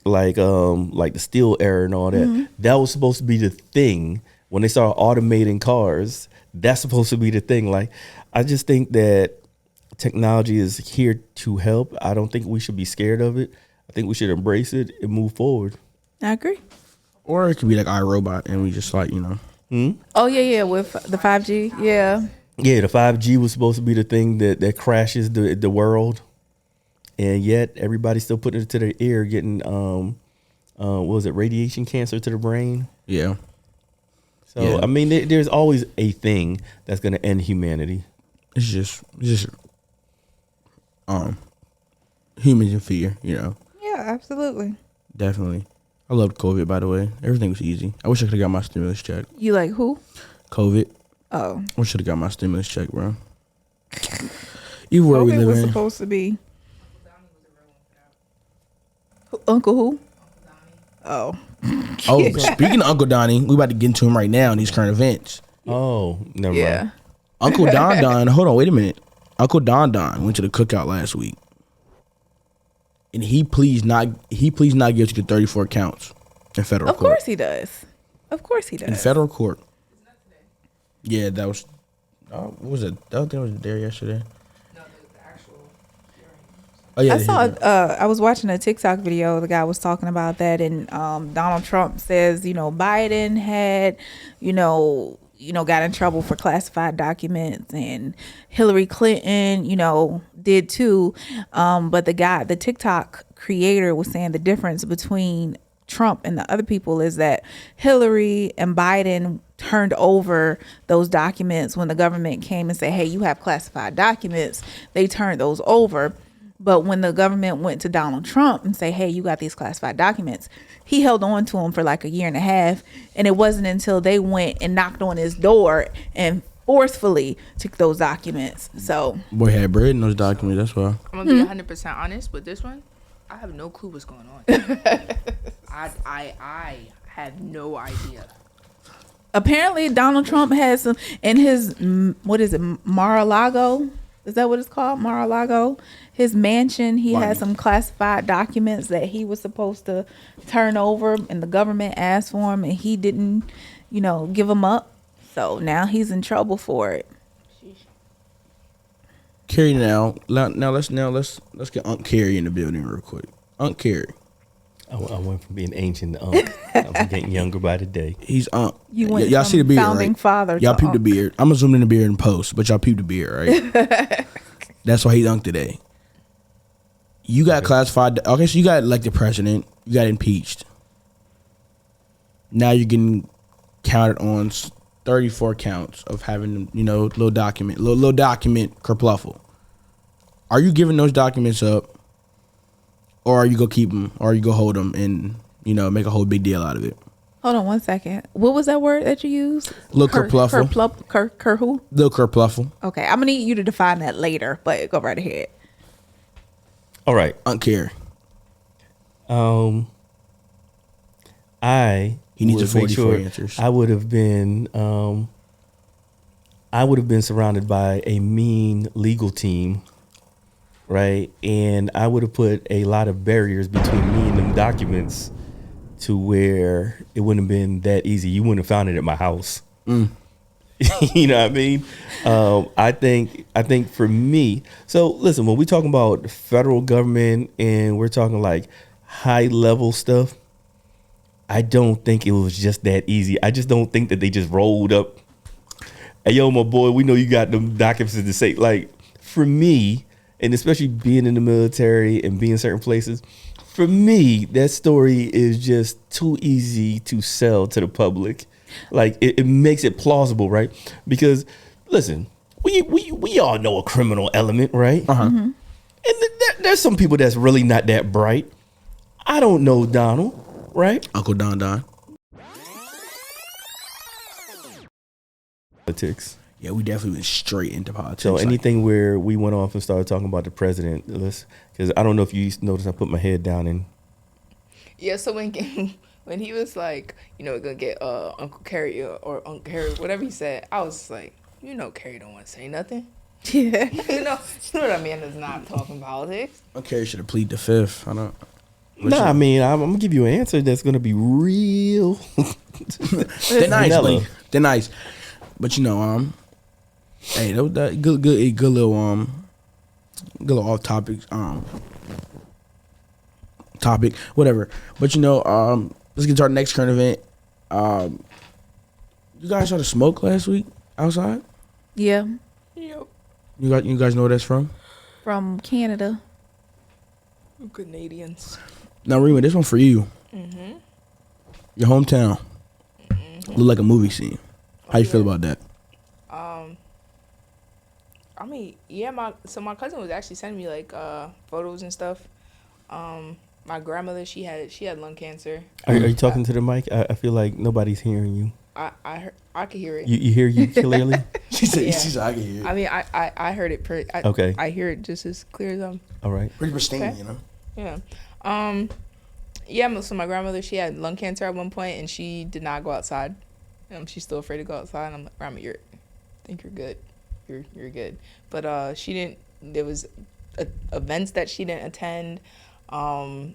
like the steel era and all that. That was supposed to be the thing when they started automating cars. That's supposed to be the thing. Like, I just think that technology is here to help. I don't think we should be scared of it. I think we should embrace it and move forward. I agree. Or it could be like iRobot, and we just like Oh, yeah, with the 5G. Yeah. Yeah, the 5G was supposed to be the thing that crashes the world, and yet everybody's still putting it to their ear, getting what was it, radiation cancer to the brain. yeah. So Yeah. I mean, there's always a thing that's going to end humanity. It's just humans in fear, Yeah, absolutely. Definitely. I loved COVID, by the way. Everything was easy. I wish I could have got my stimulus check. You like who? COVID. Oh. I wish I could have got my stimulus check, bro. Even where we COVID live was in. supposed to be. Uncle who? Oh. Oh, speaking of Uncle Donnie, we about to get into him right now in these current events. Oh, never Yeah. mind. Uncle Don, hold on, wait a minute. Uncle Don went to the cookout last week. And he pleased not guilty to 34 counts in federal Of court. course he does. Of course he In does. federal court. Yeah, that was what was it? I think it was there yesterday. Oh yeah, I saw. I was watching a TikTok video. The guy was talking about that, and Donald Trump says, Biden had, got in trouble for classified documents, and Hillary Clinton, did too. But the TikTok creator was saying the difference between Trump and the other people is that Hillary and Biden turned over those documents when the government came and said, hey, you have classified documents. They turned those over. But when the government went to Donald Trump and say, hey, you got these classified documents, he held on to them for like a year and a half. And it wasn't until they went and knocked on his door and forcefully took those documents. So boy had bread in those documents, that's why. I'm gonna be 100% honest with this one. I have no clue what's going on. I have no idea. apparently Donald Trump has some in his, what is it, Mar-a-Lago? Is that what it's called? Mar-a-Lago? His mansion, he has some classified documents that he was supposed to turn over, and the government asked for him, and he didn't, give them up. So now he's in trouble for it. Carrie now let's get Unc Carrie in the building real quick. Unc Carrie. I went from being ancient to I'm getting younger by the day. He's Unc. You went y'all from see the beard, founding right? father Y'all to peep the Unc. beard. I'm gonna zoom in the beard in post, but y'all peep the beard, right? That's why he's Unc today. You got classified. Okay, so you got elected president. You got impeached. Now you're getting counted on 34 counts of having, little document kerpluffle. Are you giving those documents up, or are you gonna keep them, or are you gonna hold them and make a whole big deal out of it? Hold on one second. What was that word that you used? Little kerpluffle. Ker who? Little kerpluffle. Okay, I'm gonna need you to define that later, but go right ahead. All right. Unc Carrie. He needs would a make 44 answers. I would have been surrounded by a mean legal team, right? And I would have put a lot of barriers between me and them documents to where it wouldn't have been that easy. You wouldn't have found it at my house. You know what I mean? I think for me, so listen, when we talking about federal government and we're talking like high level stuff, I don't think it was just that easy. I just don't think that they just rolled up. Hey, yo, my boy, we know you got them documents to say. Like, for me, and especially being in the military and being in certain places, For me, that story is just too easy to sell to the public. Like it makes it plausible, right? Because listen, we all know a criminal element, right? And there's some people that's really not that bright. I don't know Donald, right? Uncle Don. Politics. Yeah, we definitely went straight into politics. So Like, anything where we went off and started talking about the president, because I don't know if you noticed, I put my head down and Yeah, so when when he was like, we're gonna get Uncle Kerry or Uncle Harry, whatever he said, I was like, Kerry don't want to say nothing. Yeah. What I mean is not talking politics. Kerry should have pleaded the fifth. I don't. nah, I mean, I'm gonna give you an answer that's gonna be real. They're nice, Vanilla. buddy. They're nice, but hey, that good little off topic, whatever. But let's get to our next current event. You guys saw the smoke last week outside. Yeah. Yep. You guys know where that's from? From Canada. Canadians. Now, Rima, this one for you. Your hometown look like a movie scene. How you feel about that? I mean, yeah, my cousin was actually sending me like photos and stuff. My grandmother, she had lung cancer. Are you talking to the mic? I feel like nobody's hearing you. I could hear it. You hear you clearly? She said, Yeah. I can hear it. I mean, I heard it. Okay. I hear it just as clear as All right. Pretty pristine, Okay. Yeah. Yeah. So my grandmother, she had lung cancer at one point, and she did not go outside. She's still afraid to go outside. I'm like, Grandma, I think you're good. You're good. But she didn't. There was events that she didn't attend. I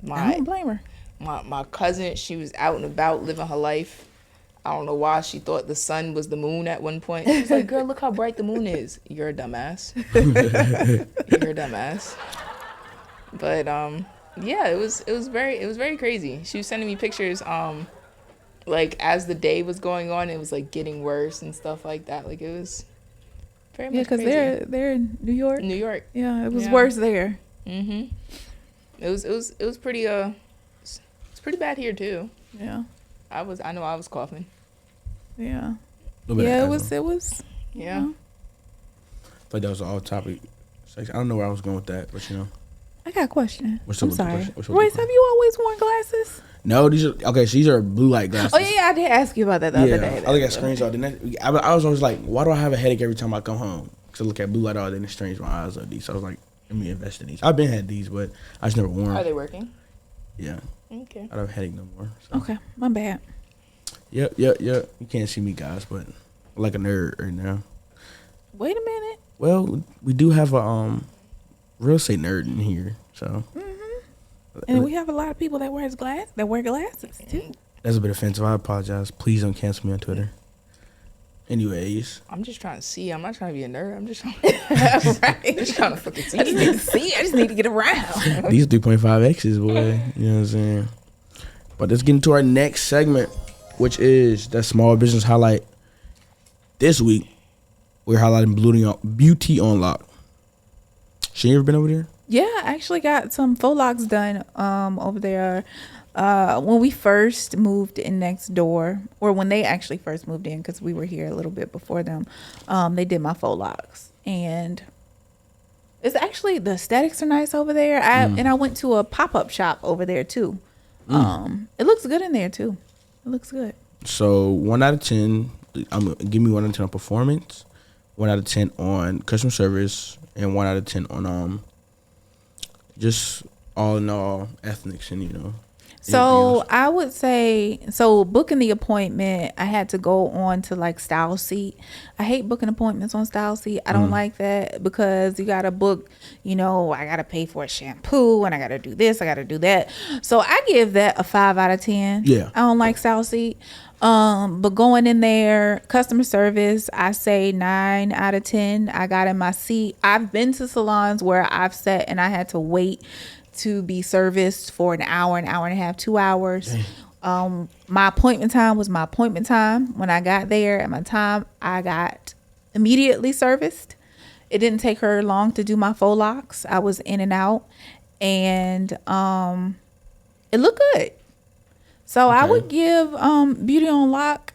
don't blame her. My cousin, she was out and about living her life. I don't know why she thought the sun was the moon at one point. She was like, girl, look how bright the moon is. You're a dumbass. You're a dumbass. But yeah, it was very crazy. She was sending me pictures like as the day was going on, it was like getting worse and stuff like that. Like it was very much because crazy. they're in New York. New York. Yeah, it was Yeah. worse there. It was pretty it's pretty bad here too. Yeah. I know I was coughing. Yeah. Little bit Yeah, of it asthma. was Yeah. you know. Like that was all topic. I don't know where I was going with that, but I got a question. What's up I'm with the sorry. question? What's up with Royce, the have you always worn glasses? No, these are okay. So these are blue light glasses. Oh yeah, I did ask you about that the other day. I look at screens all day. I was always like, why do I have a headache every time I come home? Because I look at blue light all day and it strains my eyes up these. So I was like, let me invest in these. I've been had these, but I just never worn Are them. they working? Yeah, Okay. I don't have a headache no more. So. Okay, my bad. Yep. You can't see me, guys, but I'm like a nerd right now. Wait a minute. Well, we do have a real estate nerd in here, so And we have a lot of people that wear glasses too. that's a bit offensive. I apologize. Please don't cancel me on Twitter. Anyways, I'm just trying to see. I'm not trying to be a nerd. I'm just trying, Right. just trying to fucking see. I just need to see. I just need to get around. these 3.5X's, boy. You know what I'm saying? But let's get into our next segment, which is that small business highlight. This week, we're highlighting beauty on lock. She ever been over there? Yeah, I actually got some faux locks done over there when we first moved in next door, or when they actually first moved in, because we were here a little bit before them. They did my faux locks, and it's actually, the aesthetics are nice over there. And I went to a pop-up shop over there too. It looks good in there too. It looks good. So 1 out of 10. Give me 1 out of 10 on performance, 1 out of 10 on customer service, and 1 out of 10 on just all in all ethnics and So I would say, so booking the appointment, I had to go on to like Style Seat. I hate booking appointments on Style Seat. I don't like that because you got to book, I got to pay for a shampoo and I got to do this, I got to do that. So I give that a 5 out of 10. Yeah. I don't like Style Seat. But going in there, customer service, I say 9 out of 10. I got in my seat. I've been to salons where I've sat and I had to wait to be serviced for an hour and a half, 2 hours. My appointment time was my appointment time. When I got there at my time, I got immediately serviced. It didn't take her long to do my faux locks. I was in and out. and it looked good. So I Okay. would give Beauty on Lock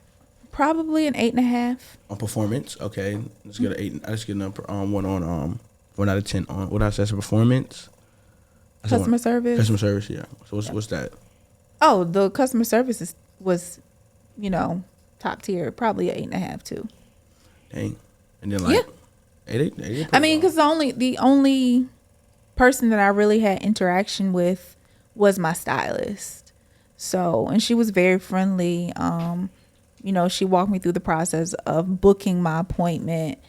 probably an 8.5. On performance, okay. Let's get an 8. I just get one on 1 out of 10 on what I said performance. That's Customer one. service. Customer service, yeah. So what's that? Oh, the customer service was, top tier. Probably an 8.5 too. Dang. And then like 8. I mean, because the only person that I really had interaction with was my stylist. So, and she was very friendly. She walked me through the process of booking my appointment.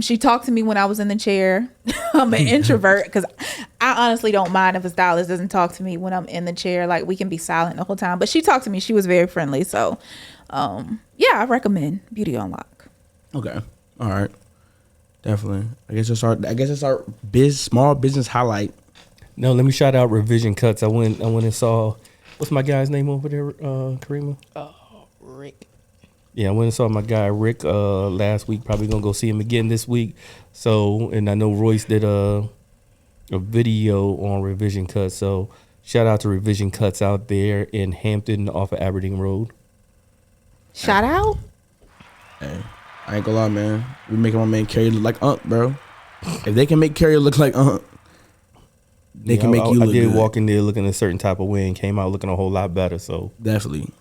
She talked to me when I was in the chair. I'm an introvert because I honestly don't mind if a stylist doesn't talk to me when I'm in the chair. Like, we can be silent the whole time. But she talked to me. She was very friendly. So, I recommend Beauty on Lock. Okay. All right. Definitely. I guess it's our small business highlight. No, let me shout out Revision Cuts. I went and saw, what's my guy's name over there, Karima? Rick. Yeah, I went and saw my guy Rick last week. Probably gonna go see him again this week. So, and I know Royce did a video on Revision Cuts. So, shout out to Revision Cuts out there in Hampton off of Aberdeen Road. Shout out. Hey, I ain't gonna lie, man. We making my man Carrie look like Unc, bro. If they can make Carrie look like Unc, they can make you look I did good. walk in there looking a certain type of way and came out looking a whole lot better. So Definitely.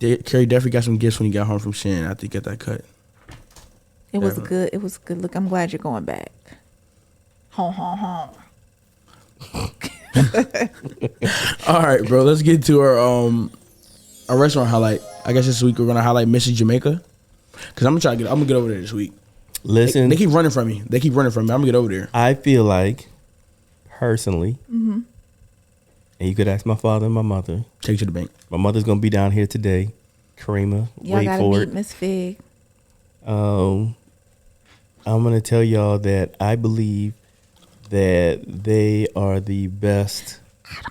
Carrie definitely got some gifts when he got home from Shin after he got that cut. It was Definitely. good. It was a good look. I'm glad you're going back. Home. All right, bro. Let's get to our restaurant highlight. I guess this week we're gonna highlight Mrs. Jamaica. Cause I'm gonna get over there this week. listen, They keep running from me. I'm gonna get over there. I feel like personally, and you could ask my father and my mother. Take it to the bank. My mother's gonna be down here today. Karima, Y'all wait gotta for meet it. Miss Fig. I'm gonna tell y'all that I believe that they are the best. I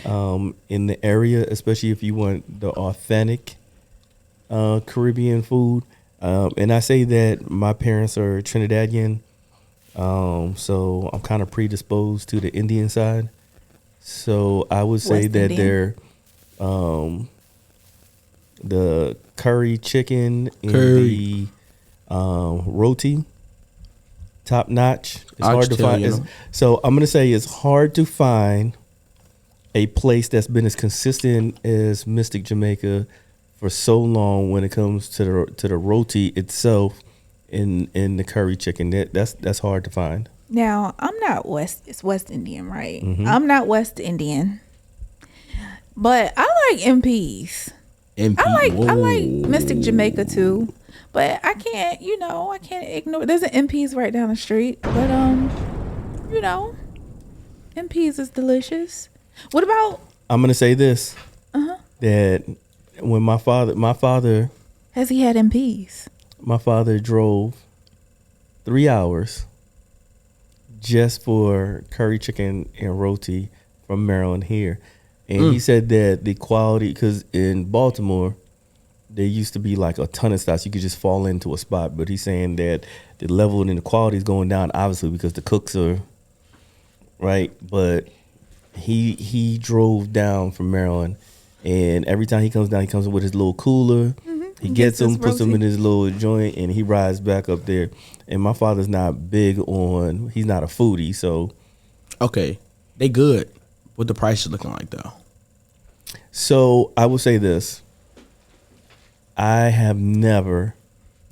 don't know. In the area, especially if you want the authentic Caribbean food. And I say that my parents are Trinidadian, so I'm kind of predisposed to the Indian side. So I would say West that Indian. they're the curry chicken and Curry. the roti, top notch. It's hard to Oxtail, find. you know. So I'm gonna say it's hard to find a place that's been as consistent as Mystic Jamaica for so long when it comes to the roti itself in the curry chicken. That's hard to find. Now, I'm not it's West Indian, right? Mm-hmm. I'm not West Indian. But I like MPs. MP. I Whoa. like Mystic Jamaica too. But I can't ignore there's an MPs right down the street. But MPs is delicious. What about I'm gonna say this that when my father has he had MPs? drove 3 hours just for curry chicken and roti from Maryland here. And he said that the quality, because in Baltimore, there used to be like a ton of spots. You could just fall into a spot. But he's saying that the level and the quality is going down, obviously, because the cooks are, right? But he drove down from Maryland. And every time he comes down, he comes with his little cooler. He gets his them, puts them roti. in his little joint, and he rides back up there. And my father's not big on, he's not a foodie, so. Okay, they good. What the price is looking like though? So I will say this. I have never,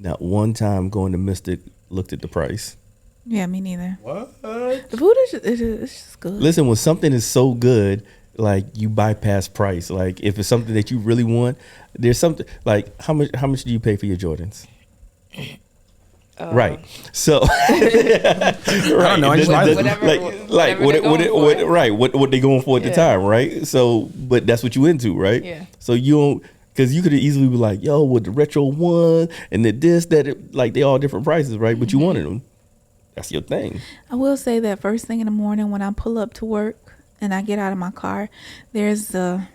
not one time going to Mystic, looked at the price. Yeah, me neither. What? The food is just good. Listen, when something is so good, like you bypass price. Like if it's something that you really want, there's something like how much do you pay for your Jordans? Right. So right. don't know, I just like them. What they going for at the Yeah. time, right? So but that's what you into, right? Yeah. So you don't, because you could easily be like, yo, with the retro one and the this, that, like they all different prices, right? But you wanted them. That's your thing. I will say that first thing in the morning when I pull up to work and I get out of my car, there's the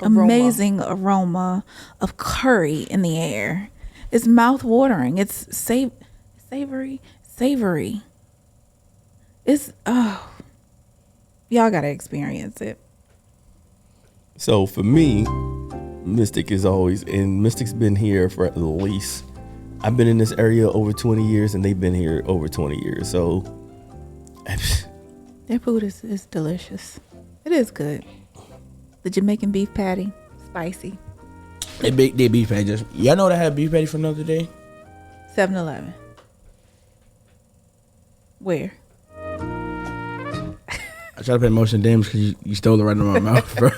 amazing aroma of curry in the air. It's mouth watering. It's savory. It's y'all gotta experience it. So for me, Mystic is always, and Mystic's been here for at least, I've been in this area over 20 years and they've been here over 20 years. So Their food is delicious. It is good. The Jamaican beef patty, spicy. They beef patty. Just y'all know what I had beef patty for another day. 7-Eleven. Where? I tried to pay motion damage because you stole it right in my mouth, bro.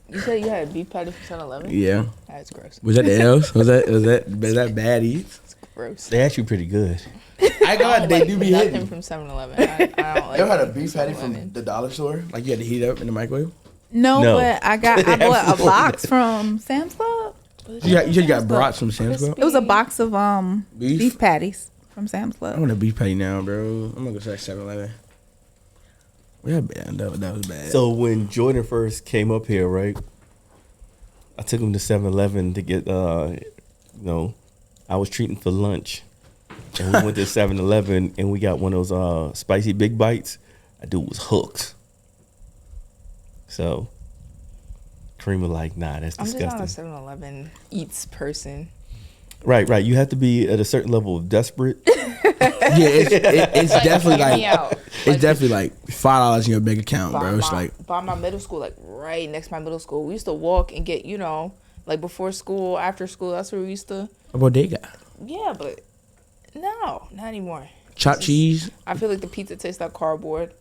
You said you had a beef patty from 7-Eleven? Yeah. That's gross. Was that the L's? Was that bad eats? It's gross. they actually pretty good. I got they do be Nothing hitting. from 7-Eleven. I don't like You ever had a anything beef from patty 7-Eleven. from the dollar store? Like you had to heat it up in the microwave? No, No. but I bought a box from Sam's Club. You said you got brats from Sam's Club? It was a box of Beef? beef patties from Sam's I Club. want a beef patty now, bro. I'm gonna go to 7-Eleven. Yeah, bad. That was bad. So when Jordan first came up here, right, I took him to 7-Eleven to get, I was treating for lunch. And we went to 7-Eleven and we got one of those spicy big bites. That dude was hooked. So Kareem was like, nah, that's I'm just not a disgusting. 7-Eleven eats person. Right. You have to be at a certain level of desperate. yeah, it's definitely Hear me like out. it's definitely like $5 in your bank account, bro. It's like by my middle school, like right next to my middle school. We used to walk and get, like before school, after school. That's where we used to. a bodega. Yeah, but no, not anymore. Chopped cheese. I feel like the pizza tastes like cardboard.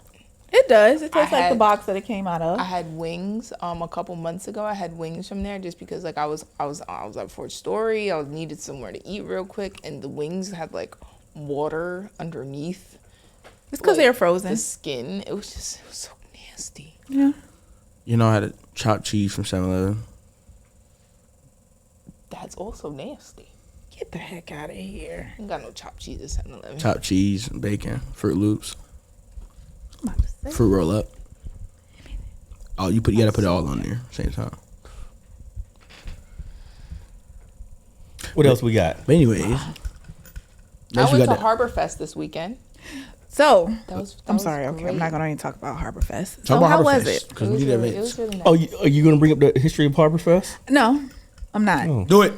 It does. It tastes I like the had- box that it came out of. I had wings a couple months ago. I had wings from there just because like I was at Fort Story. I needed somewhere to eat real quick, and the wings had like water underneath. It's because like, they're frozen. The skin, it was so nasty. Yeah. You know, I had a chopped cheese from 7-Eleven. That's also nasty. Get the heck out of here. Ain't got no chopped cheese at 7-Eleven. Chopped cheese, bacon, Fruit Loops, I'm about to say. fruit roll up. Oh, you gotta put it all on there same time. What else we got? But anyways, I next we went got to Harbor Fest this weekend. So, That I'm was sorry. Okay, I'm great. not going to even talk about Harbor Fest. Talk So, about how Harbor was Fest, it? because It we was, need really, it events. was really nice. Oh, are you going to bring up the history of Harborfest? No, I'm not. Oh. Do it.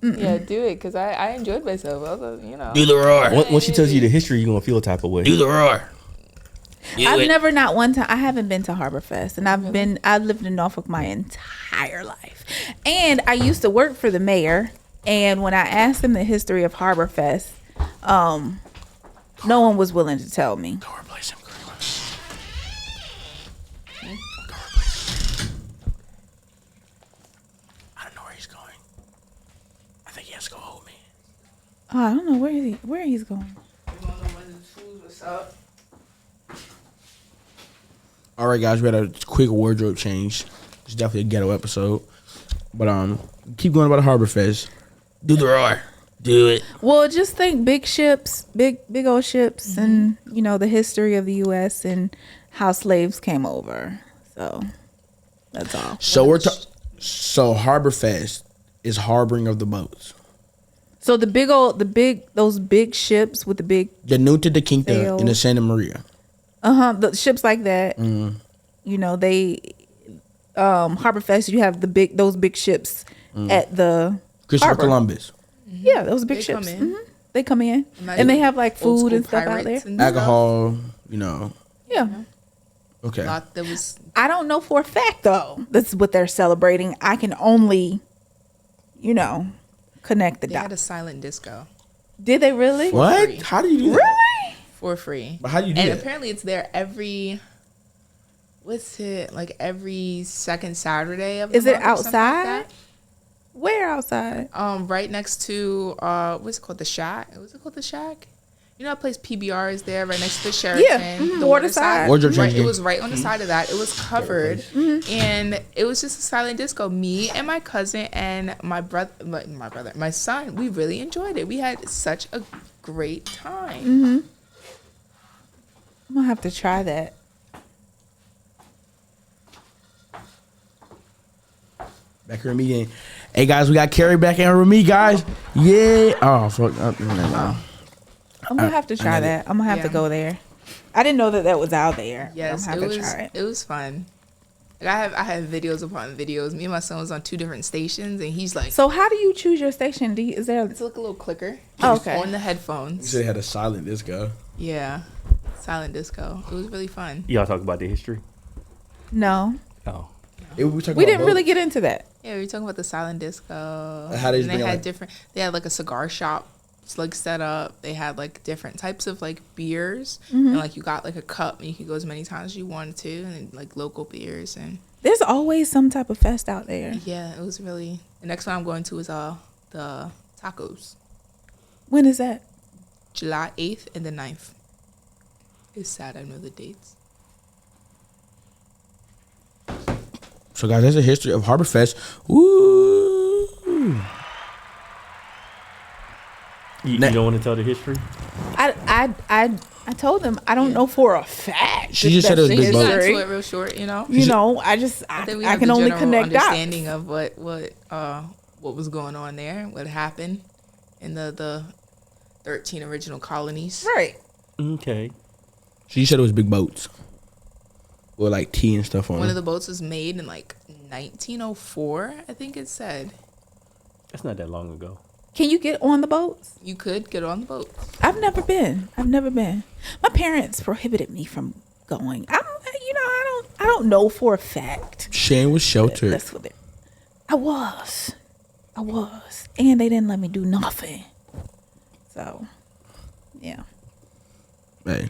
Yeah, do it because I enjoyed myself. I was, Do the roar. Once she tells you the history, you're going to feel a type of way. Do the roar. I've never not one time. I haven't been to Harbor Fest, and I've lived in Norfolk my entire life, and I used to work for the mayor. And when I asked him the history of Harbor Fest, no one was willing to tell me. Go replace him, Kareem. Go replace him. I don't know where he's going. I think he has to go hold me. Oh, I don't know where he's going. All right, guys, we had a quick wardrobe change. It's definitely a ghetto episode, but keep going about the Harbor Fest. Do the roar. Do it. Well, just think big ships, big old ships, and the history of the U.S. and how slaves came over. So that's all. So so Harbor Fest is harboring of the boats. So those big ships with the big The Nunta de Quinta Sail. and the Santa Maria. the ships like that. They Harbor Fest. You have those big ships at the Christopher harbor. Columbus. Yeah, those big They ships. come in. They come in, Imagine and they have like old food school and stuff out there. pirates and Alcohol, Yeah. Okay. stuff. There was I don't know for a fact though. That's what they're celebrating. I can only, connect the they had a dots. silent disco Did they really? What? free. How do you do that? Really? for free. But how do you do And that? apparently it's there every every second Saturday of the Is it month or something like outside? Where outside? that. Right next to what's it called, the Shack? Was it called the Shack? You know that place PBR is there, right next to the Sheraton, mhm, the Waterside. Wardrobe Right, change. it was right on the side of that. It was covered, and it was just a silent disco. Me and my cousin and my son. We really enjoyed it. We had such a great time. I'm gonna have to try that. Back here with me again. Hey guys, we got Carrie back in here with me, guys. Yeah. Oh fuck. I'm gonna have to try that. I'm gonna have to Yeah. go there. I didn't know that was out there. Yes, I'm it gonna have was. to try it. It was fun. Like I have videos upon videos. Me and my son was on 2 different stations, and he's like, So how do you choose your station? Is there? it's like a little clicker. Oh, It's okay. on the You headphones. said it had a silent disco. Yeah, silent disco. It was really fun. Y'all talk about the history. No, Oh, we didn't really get into that. Yeah, we were talking about the silent disco. How they and they bring, had like- different. They had like a cigar shop, like set up. They had like different types of like beers, and like you got like a cup, and you could go as many times as you wanted to, and like local beers, and There's always some type of fest out there. yeah, it was really. The next one I'm going to is the tacos, When is that? July 8th and the 9th. It's sad I know the dates. So guys, that's the history of Harborfest. Woo! you Now- don't want to tell the history? I told them I don't know for a fact. She if just said that's it was the big Just boat. got history. into it real short, you know. You know, I I think we I have can the only general connect dots. understanding of what was going on there, what happened in the 13 original colonies. Right. Okay. She said it was big boats with like tea and stuff on One of it. the boats was made in like 1904, I think it said. That's not that long ago. Can you get on the boats? You could get on the boat. I've never been. My parents prohibited me from going. I don't know for a fact. Shane was sheltered. That's what I was, and they didn't let me do nothing. So, yeah. Hey,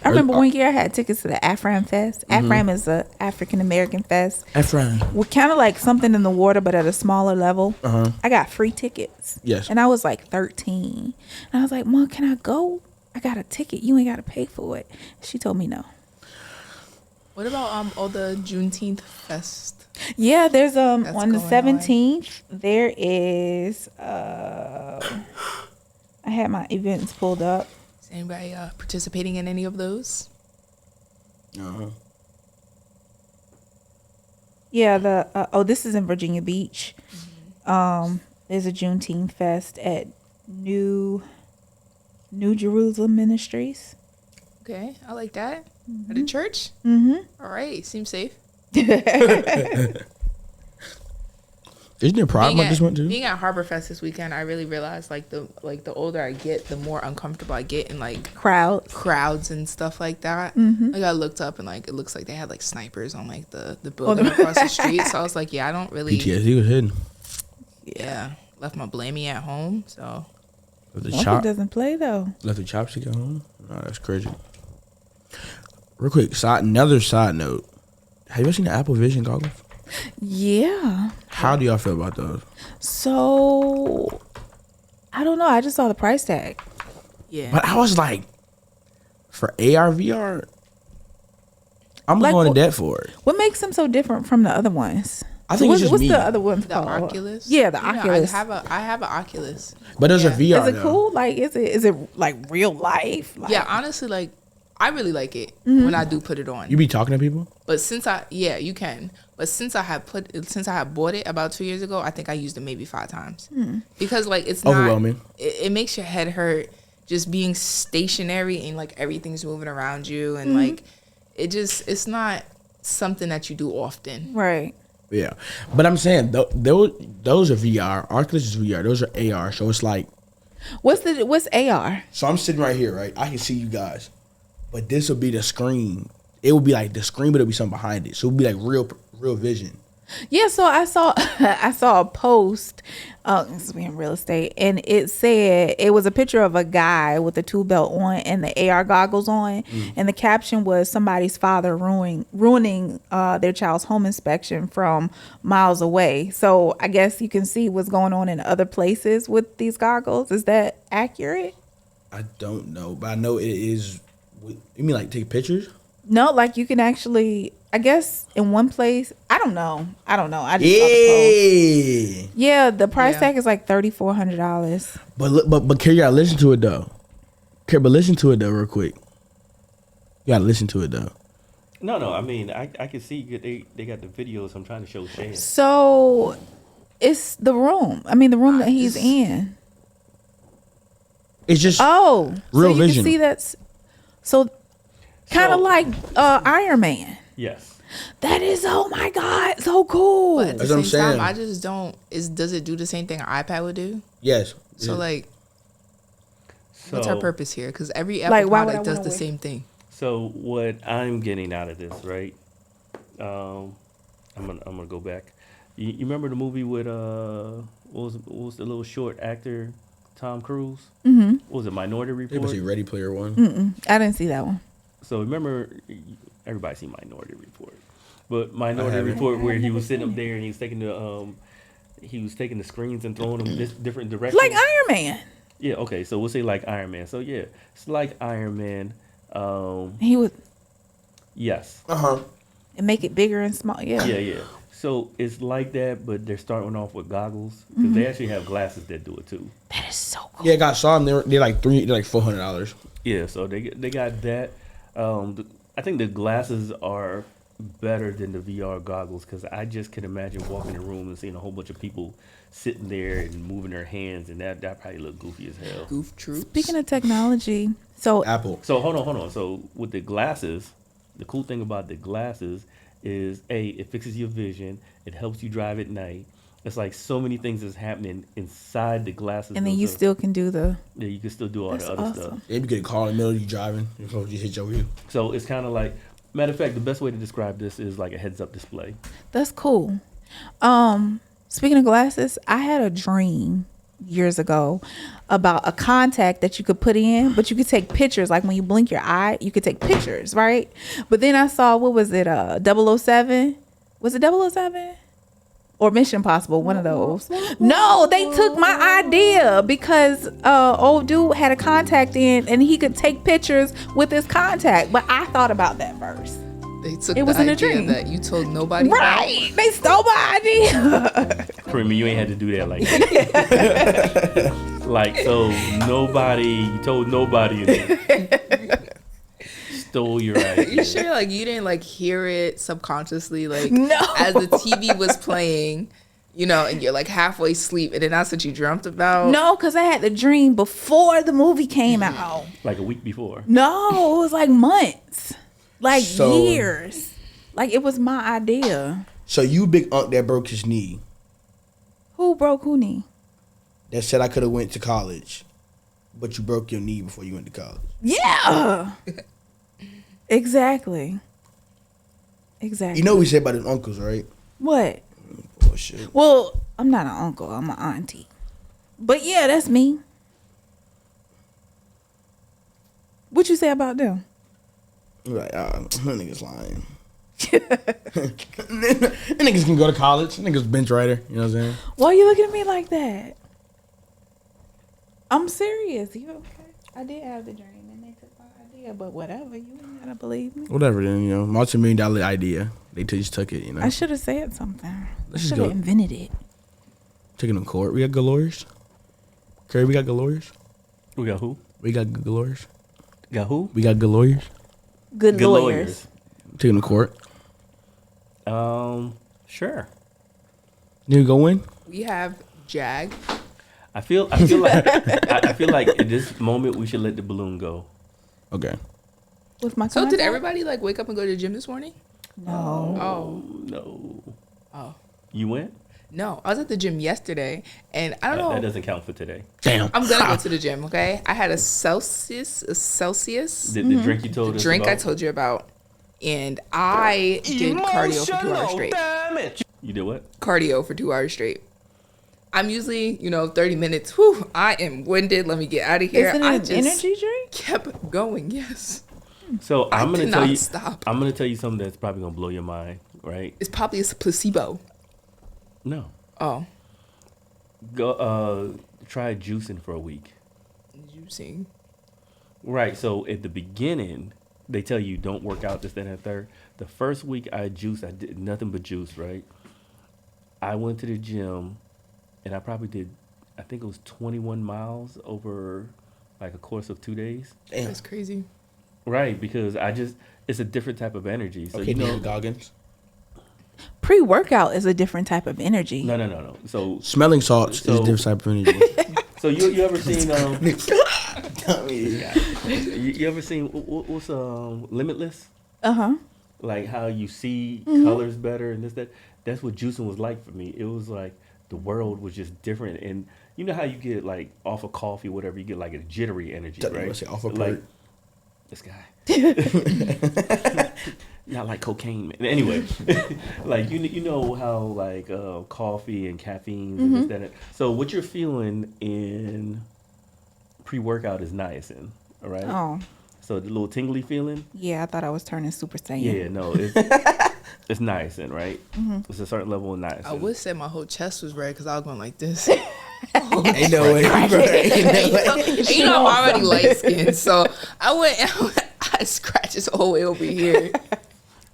I remember one year I had tickets to the Afram Fest. Afram is a African American fest. Efrain. We're kind of like something in the water, but at a smaller level. Uh-huh. I got free tickets. Yes. And I was like 13. And I was like, Mom, can I go? I got a ticket. You ain't got to pay for it. She told me no. What about all the Juneteenth fest? Yeah, there's on the going on. 17th, there is I had my events pulled up. Is anybody participating in any of those? Uh-huh. Yeah, this is in Virginia Beach. There's a Juneteenth fest at New Jerusalem Ministries. Okay, I like that. At a church? Mm-hmm. All right, seems safe. Isn't there Pride Month this month too? Being at Harborfest this weekend, I really realized the older I get, the more uncomfortable I get in like crowds and stuff like that. Like I looked up and like it looks like they had like snipers on like the building across the street. So I was like, yeah, I don't really. PTSD was hidden. Yeah, left my blamey at home. So Left the Monkey chop. doesn't play though. Left the chopstick at home. No, that's crazy. Real quick, another side note. Have you ever seen the Apple Vision goggles? Yeah. How do y'all feel about those? So I don't know. I just saw the price tag. yeah, But I was like, for AR VR, I'm Like going what- to debt for it. What makes them so different from the other ones? I think it's just what's me. the other one the called? Oculus. Yeah, the Yeah, Oculus. I have an Oculus. But those are Yeah. VR. Is it though. cool? Like, is it like real life? Like, Yeah, honestly, like I really like it when I do put it on. You be talking to people? But you can. But since I had bought it about 2 years ago, I think I used it maybe 5 times because like it's not Overwhelming. It makes your head hurt just being stationary and like everything's moving around you and like it's not something that you do often. right. Yeah. But I'm saying, those are VR. Oculus is VR. Those are AR. So it's like, What's AR? so I'm sitting right here, right? I can see you guys. But this will be the screen. It will be like the screen, but it'll be something behind it. So it'll be like real vision. Yeah, so I saw I saw a post. This is me in real estate, and it said it was a picture of a guy with a tool belt on and the AR goggles on, and the caption was somebody's father ruining their child's home inspection from miles away. So I guess you can see what's going on in other places with these goggles. Is that accurate? I don't know, but I know it is. You mean like take pictures? No, like you can actually. I guess in one place. I don't know. I just saw the post. Yeah. Yeah, the price Yeah. tag is like $3,400. But can you gotta listen to it though? But listen to it though, real quick. You gotta listen to it though. No. I mean, I can see they got the videos. I'm trying to show Shan. So it's the room. I mean, the room that he's in. It's just Oh, Real so you vision. can see that's so kind of So- like Iron Man. Yes. That is, oh my God, so cool. But at the That's what I'm same time, saying. I just don't. Does it do the same thing an iPad would do? yes. So Yeah. like, So, what's our purpose here? Because every Like, Apple why would I product does wanna the wait? same thing. So what I'm getting out of this, right? I'm gonna go back. You remember the movie with what was the little short actor Tom Cruise? Mm-hmm. What was it, Minority They Report? must be Ready Player One. I didn't see that one. So remember, everybody seen Minority Report, but Minority haven't. Report where he was sitting up there and he was taking the screens and throwing them different directions. Like Iron Man. Yeah, okay. So we'll say like Iron Man. So yeah, it's like Iron Man. He would Yes. and make it bigger and small. Yeah. Yeah. So it's like that, but they're starting off with goggles because they actually have glasses that do it too. That is so cool. Yeah, I got saw them. They're like $400. Yeah, so they got that. I think the glasses are better than the VR goggles because I just can imagine walking in a room and seeing a whole bunch of people sitting there and moving their hands, and that probably look goofy as hell. Goof troops. Speaking of technology, so Apple. So hold on. So with the glasses, the cool thing about the glasses is it fixes your vision. It helps you drive at night. It's like so many things is happening inside the glasses. and then you themselves. still can do the. Yeah, you can still do all That's the other awesome. stuff. They be getting caught in the middle of you driving. Your phone just hit your wheel. So it's kind of like, matter of fact, the best way to describe this is like a heads-up display. That's cool. Speaking of glasses, I had a dream years ago about a contact that you could put in, but you could take pictures. Like when you blink your eye, you could take pictures, right? But then I saw, what was it? 007? Was it 007? Or Mission Impossible, one of those. No, they took my idea because old dude had a contact in and he could take pictures with his contact. But I thought about that first. They took It was the in a idea dream. that you told nobody about. Right. They stole my idea. Creamy, you ain't had to do that like that. Like, so you told nobody and stole your idea. You sure like you didn't like hear it subconsciously like No. as the TV was playing, and you're like halfway asleep and then that's what you dreamt about? No, because I had the dream before the movie came out. Like a week before. No, it was like months. Like So- years. Like it was my idea. So you big unk that broke his knee Who broke who knee? that said I could have went to college, but you broke your knee before you went to college. Yeah. Exactly. You know what we say about his uncles, right? What? Oh shit. Well, I'm not an uncle. I'm an auntie. But yeah, that's me. What you say about them? Like, that nigga's lying. That niggas can go to college. That nigga's bench writer. You know what I'm saying? Why are you looking at me like that? I'm serious. You okay? I did have the dream and they took my idea, but whatever. You ain't gotta believe me. Whatever. Then multi-million-dollar idea. They just took it. I should have said something. I Let's just should have go. invented it. Taking them to court. We got good lawyers. Curry, we got good lawyers. We got who? We got good lawyers. Got who? We got good lawyers. Good lawyers. Taking them to court. Sure. You go win. We have Jag. I feel like I feel like at this moment we should let the balloon go. Okay. With my So did contact? everybody like wake up and go to the gym this morning? No. Oh. No. Oh. You went? No. I was at the gym yesterday and I don't know. That doesn't count for today. Damn. I'm gonna go to the gym, okay? I had a Celsius. The drink you told us Drink about? I told you about. And I did cardio for 2 hours straight. You did what? Cardio for 2 hours straight. I'm usually, 30 minutes. Whew, I am winded. Let me get out of here. Is it I an just energy drink? kept going. Yes. So I'm gonna could tell not you. stop. I'm gonna tell you something that's probably gonna blow your mind, right? It's probably a placebo. No. Oh. Go try juicing for a week. Juicing. Right. So at the beginning, they tell you don't work out this, that, and the third. The first week I juiced, I did nothing but juice, right? I went to the gym and I probably did, I think it was 21 miles over like a course of 2 days. Damn. That's crazy. Right, because it's a different type of energy. So Okay, Goggins. Pre-workout is a different type of energy. No. So Smelling salts is So- a different type of energy. you ever seen tell me this guy. You ever seen what's Limitless? Uh-huh. Like how you see colors better and this that. That's what juicing was like for me. It was like the world was just different, and you know how you get like off of coffee, whatever, you get like a jittery energy, right? Say off of like perk. this guy. Not like cocaine, man. Anyway, like you know how like coffee and caffeine and this that. So what you're feeling in pre-workout is niacin, all right? Oh, So the little tingly feeling. yeah. I thought I was turning Super Saiyan. Yeah, no, it's niacin, right? It's a certain level of niacin. I would say my whole chest was red because I was going like this. Ain't no way, bro. Ain't no way. And you know, I'm already light skinned, so I scratches all the way over here.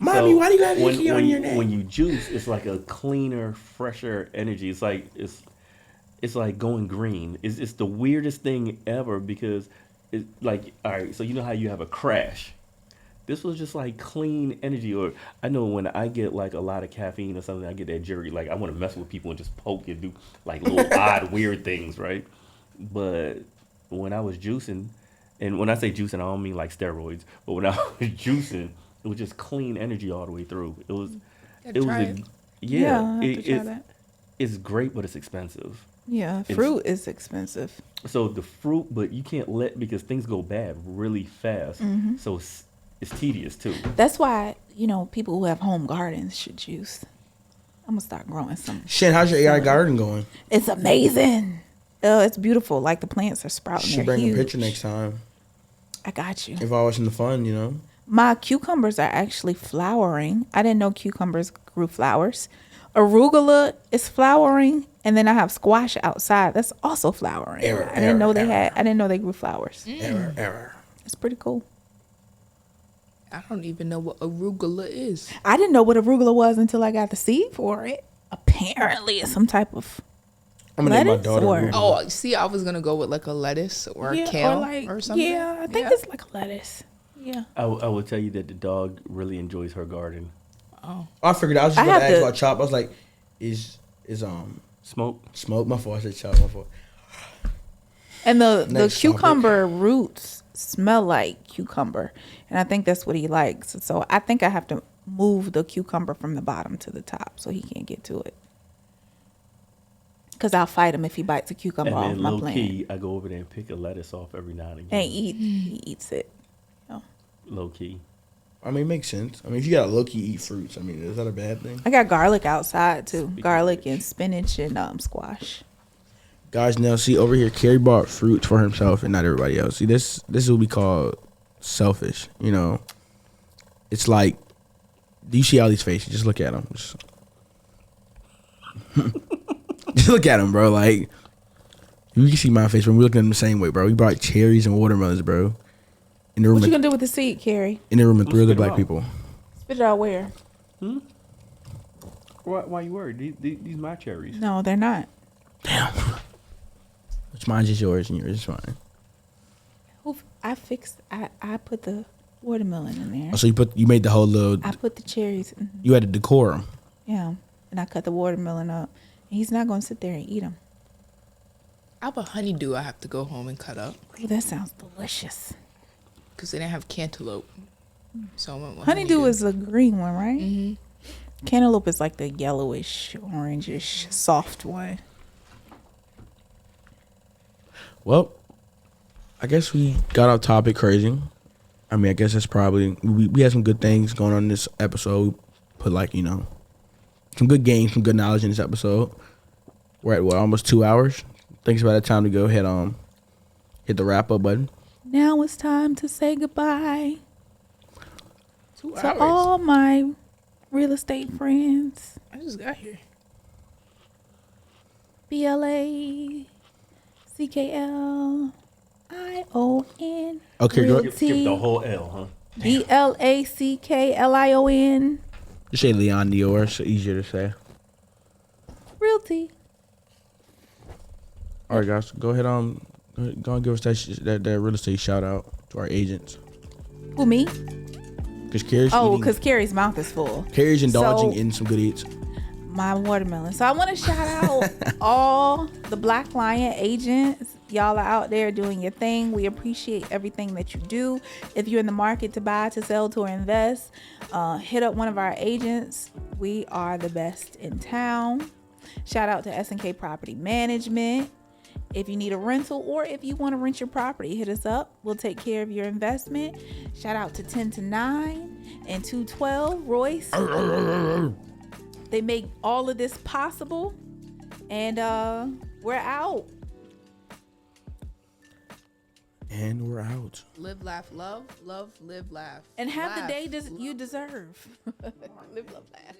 Mommy, why do you have when, Icky when, on your neck? when you juice, it's like a cleaner, fresher energy. It's like going green. It's the weirdest thing ever because it's like, all right, so you know how you have a crash. This was just like clean energy. Or I know when I get like a lot of caffeine or something, I get that jittery. Like I want to mess with people and just poke and do like little odd, weird things, right? But when I was juicing, and when I say juicing, I don't mean like steroids, but when I was juicing, it was just clean energy all the way through. It was, Try it. Yeah, I have to try it's, that. it's great, but it's expensive. Yeah, fruit is expensive. So the fruit, but you can't let, because things go bad really fast. So it's tedious too. That's why, people who have home gardens should juice. I'm gonna start growing some. Shit, how's your AI garden going? It's amazing. Oh, it's beautiful. Like the plants are sprouting. Should They're bring huge. a picture next time. I got you. If I was in the fun, My cucumbers are actually flowering. I didn't know cucumbers grew flowers. Arugula is flowering, and then I have squash outside that's also flowering. I didn't know they grew flowers. Error. It's pretty cool. I don't even know what arugula is. I didn't know what arugula was until I got the seed for it. Apparently, it's some type of I'm gonna name my lettuce daughter or Arugula. Oh, see, I was gonna go with like a lettuce or a kale or something. Yeah, I think it's like a lettuce. Yeah. I will tell you that the dog really enjoys her garden. I figured I was just I gonna have ask to- about chop. I was like, is Smoke. smoke? My fault. I said chop. My fault. And the Next cucumber roots smell like cucumber. And I think that's what he likes. So I think I have to move the cucumber from the bottom to the top so he can't get to it. Because I'll fight him if he bites a cucumber And off then my low plant. key, I go over there and pick a lettuce off every now and again. And he eats it. Low key. I mean, it makes sense. I mean, if you got to low-key eat fruits, I mean, is that a bad thing? I got garlic outside too. Speaking Garlic of and which. spinach and squash. Guys, now see over here, Carrie bought fruits for himself and not everybody else. See, this is what we call selfish. It's like, do you see all these faces? Just look at them. Just look at them, bro. Like, you can see my face, but we're looking at them the same way, bro. We brought cherries and watermelons, bro. In the room, What you gonna do with the seed, Carrie? in the room with three other spit 'em black out. people. Spit it out where? Why you worried? These my cherries. No, they're not. Damn. Which mine's just yours and yours is fine. I put the watermelon in there. Oh, so you made the whole little. I put the cherries. You had to decor them. Yeah, and I cut the watermelon up. And he's not gonna sit there and eat them. I have a honeydew I have to go home and cut up Oh, that sounds delicious. because they didn't have cantaloupe. So I went with Honeydew is a green one, right? Cantaloupe is like the yellowish, orangish, soft one. Well, I guess we got off topic crazy. I mean, I guess that's probably we had some good things going on in this episode. We put some good games, some good knowledge in this episode. We're at almost 2 hours. Think it's about the time to go ahead hit the wrap up button. Now it's time to say goodbye 2 to hours. all my real estate friends. I just got here. BLACKLION. Okay, go. Skip the whole L, huh? BLACKLION. Just say Leon Dior. It's easier to say. Realty. All right, guys, go ahead. Go and give us that real estate shout out to our agents. Who, me? Because Carrie's Because Carrie's mouth is full. Carrie's indulging So- in some good eats. My watermelon. So I want to shout out all the Black Lion agents Y'all are out there doing your thing. We appreciate everything that you do. If you're in the market to buy, to sell, to invest, hit up one of our agents. We are the best in town. Shout out to S&K Property Management. If you need a rental or if you want to rent your property, hit us up. We'll take care of your investment. Shout out to 10 to 9 and 212 Royce. They make all of this possible. And we're out. And we're out. Live, laugh, love, live, laugh. And have laugh. the day you deserve. Live, love, laugh.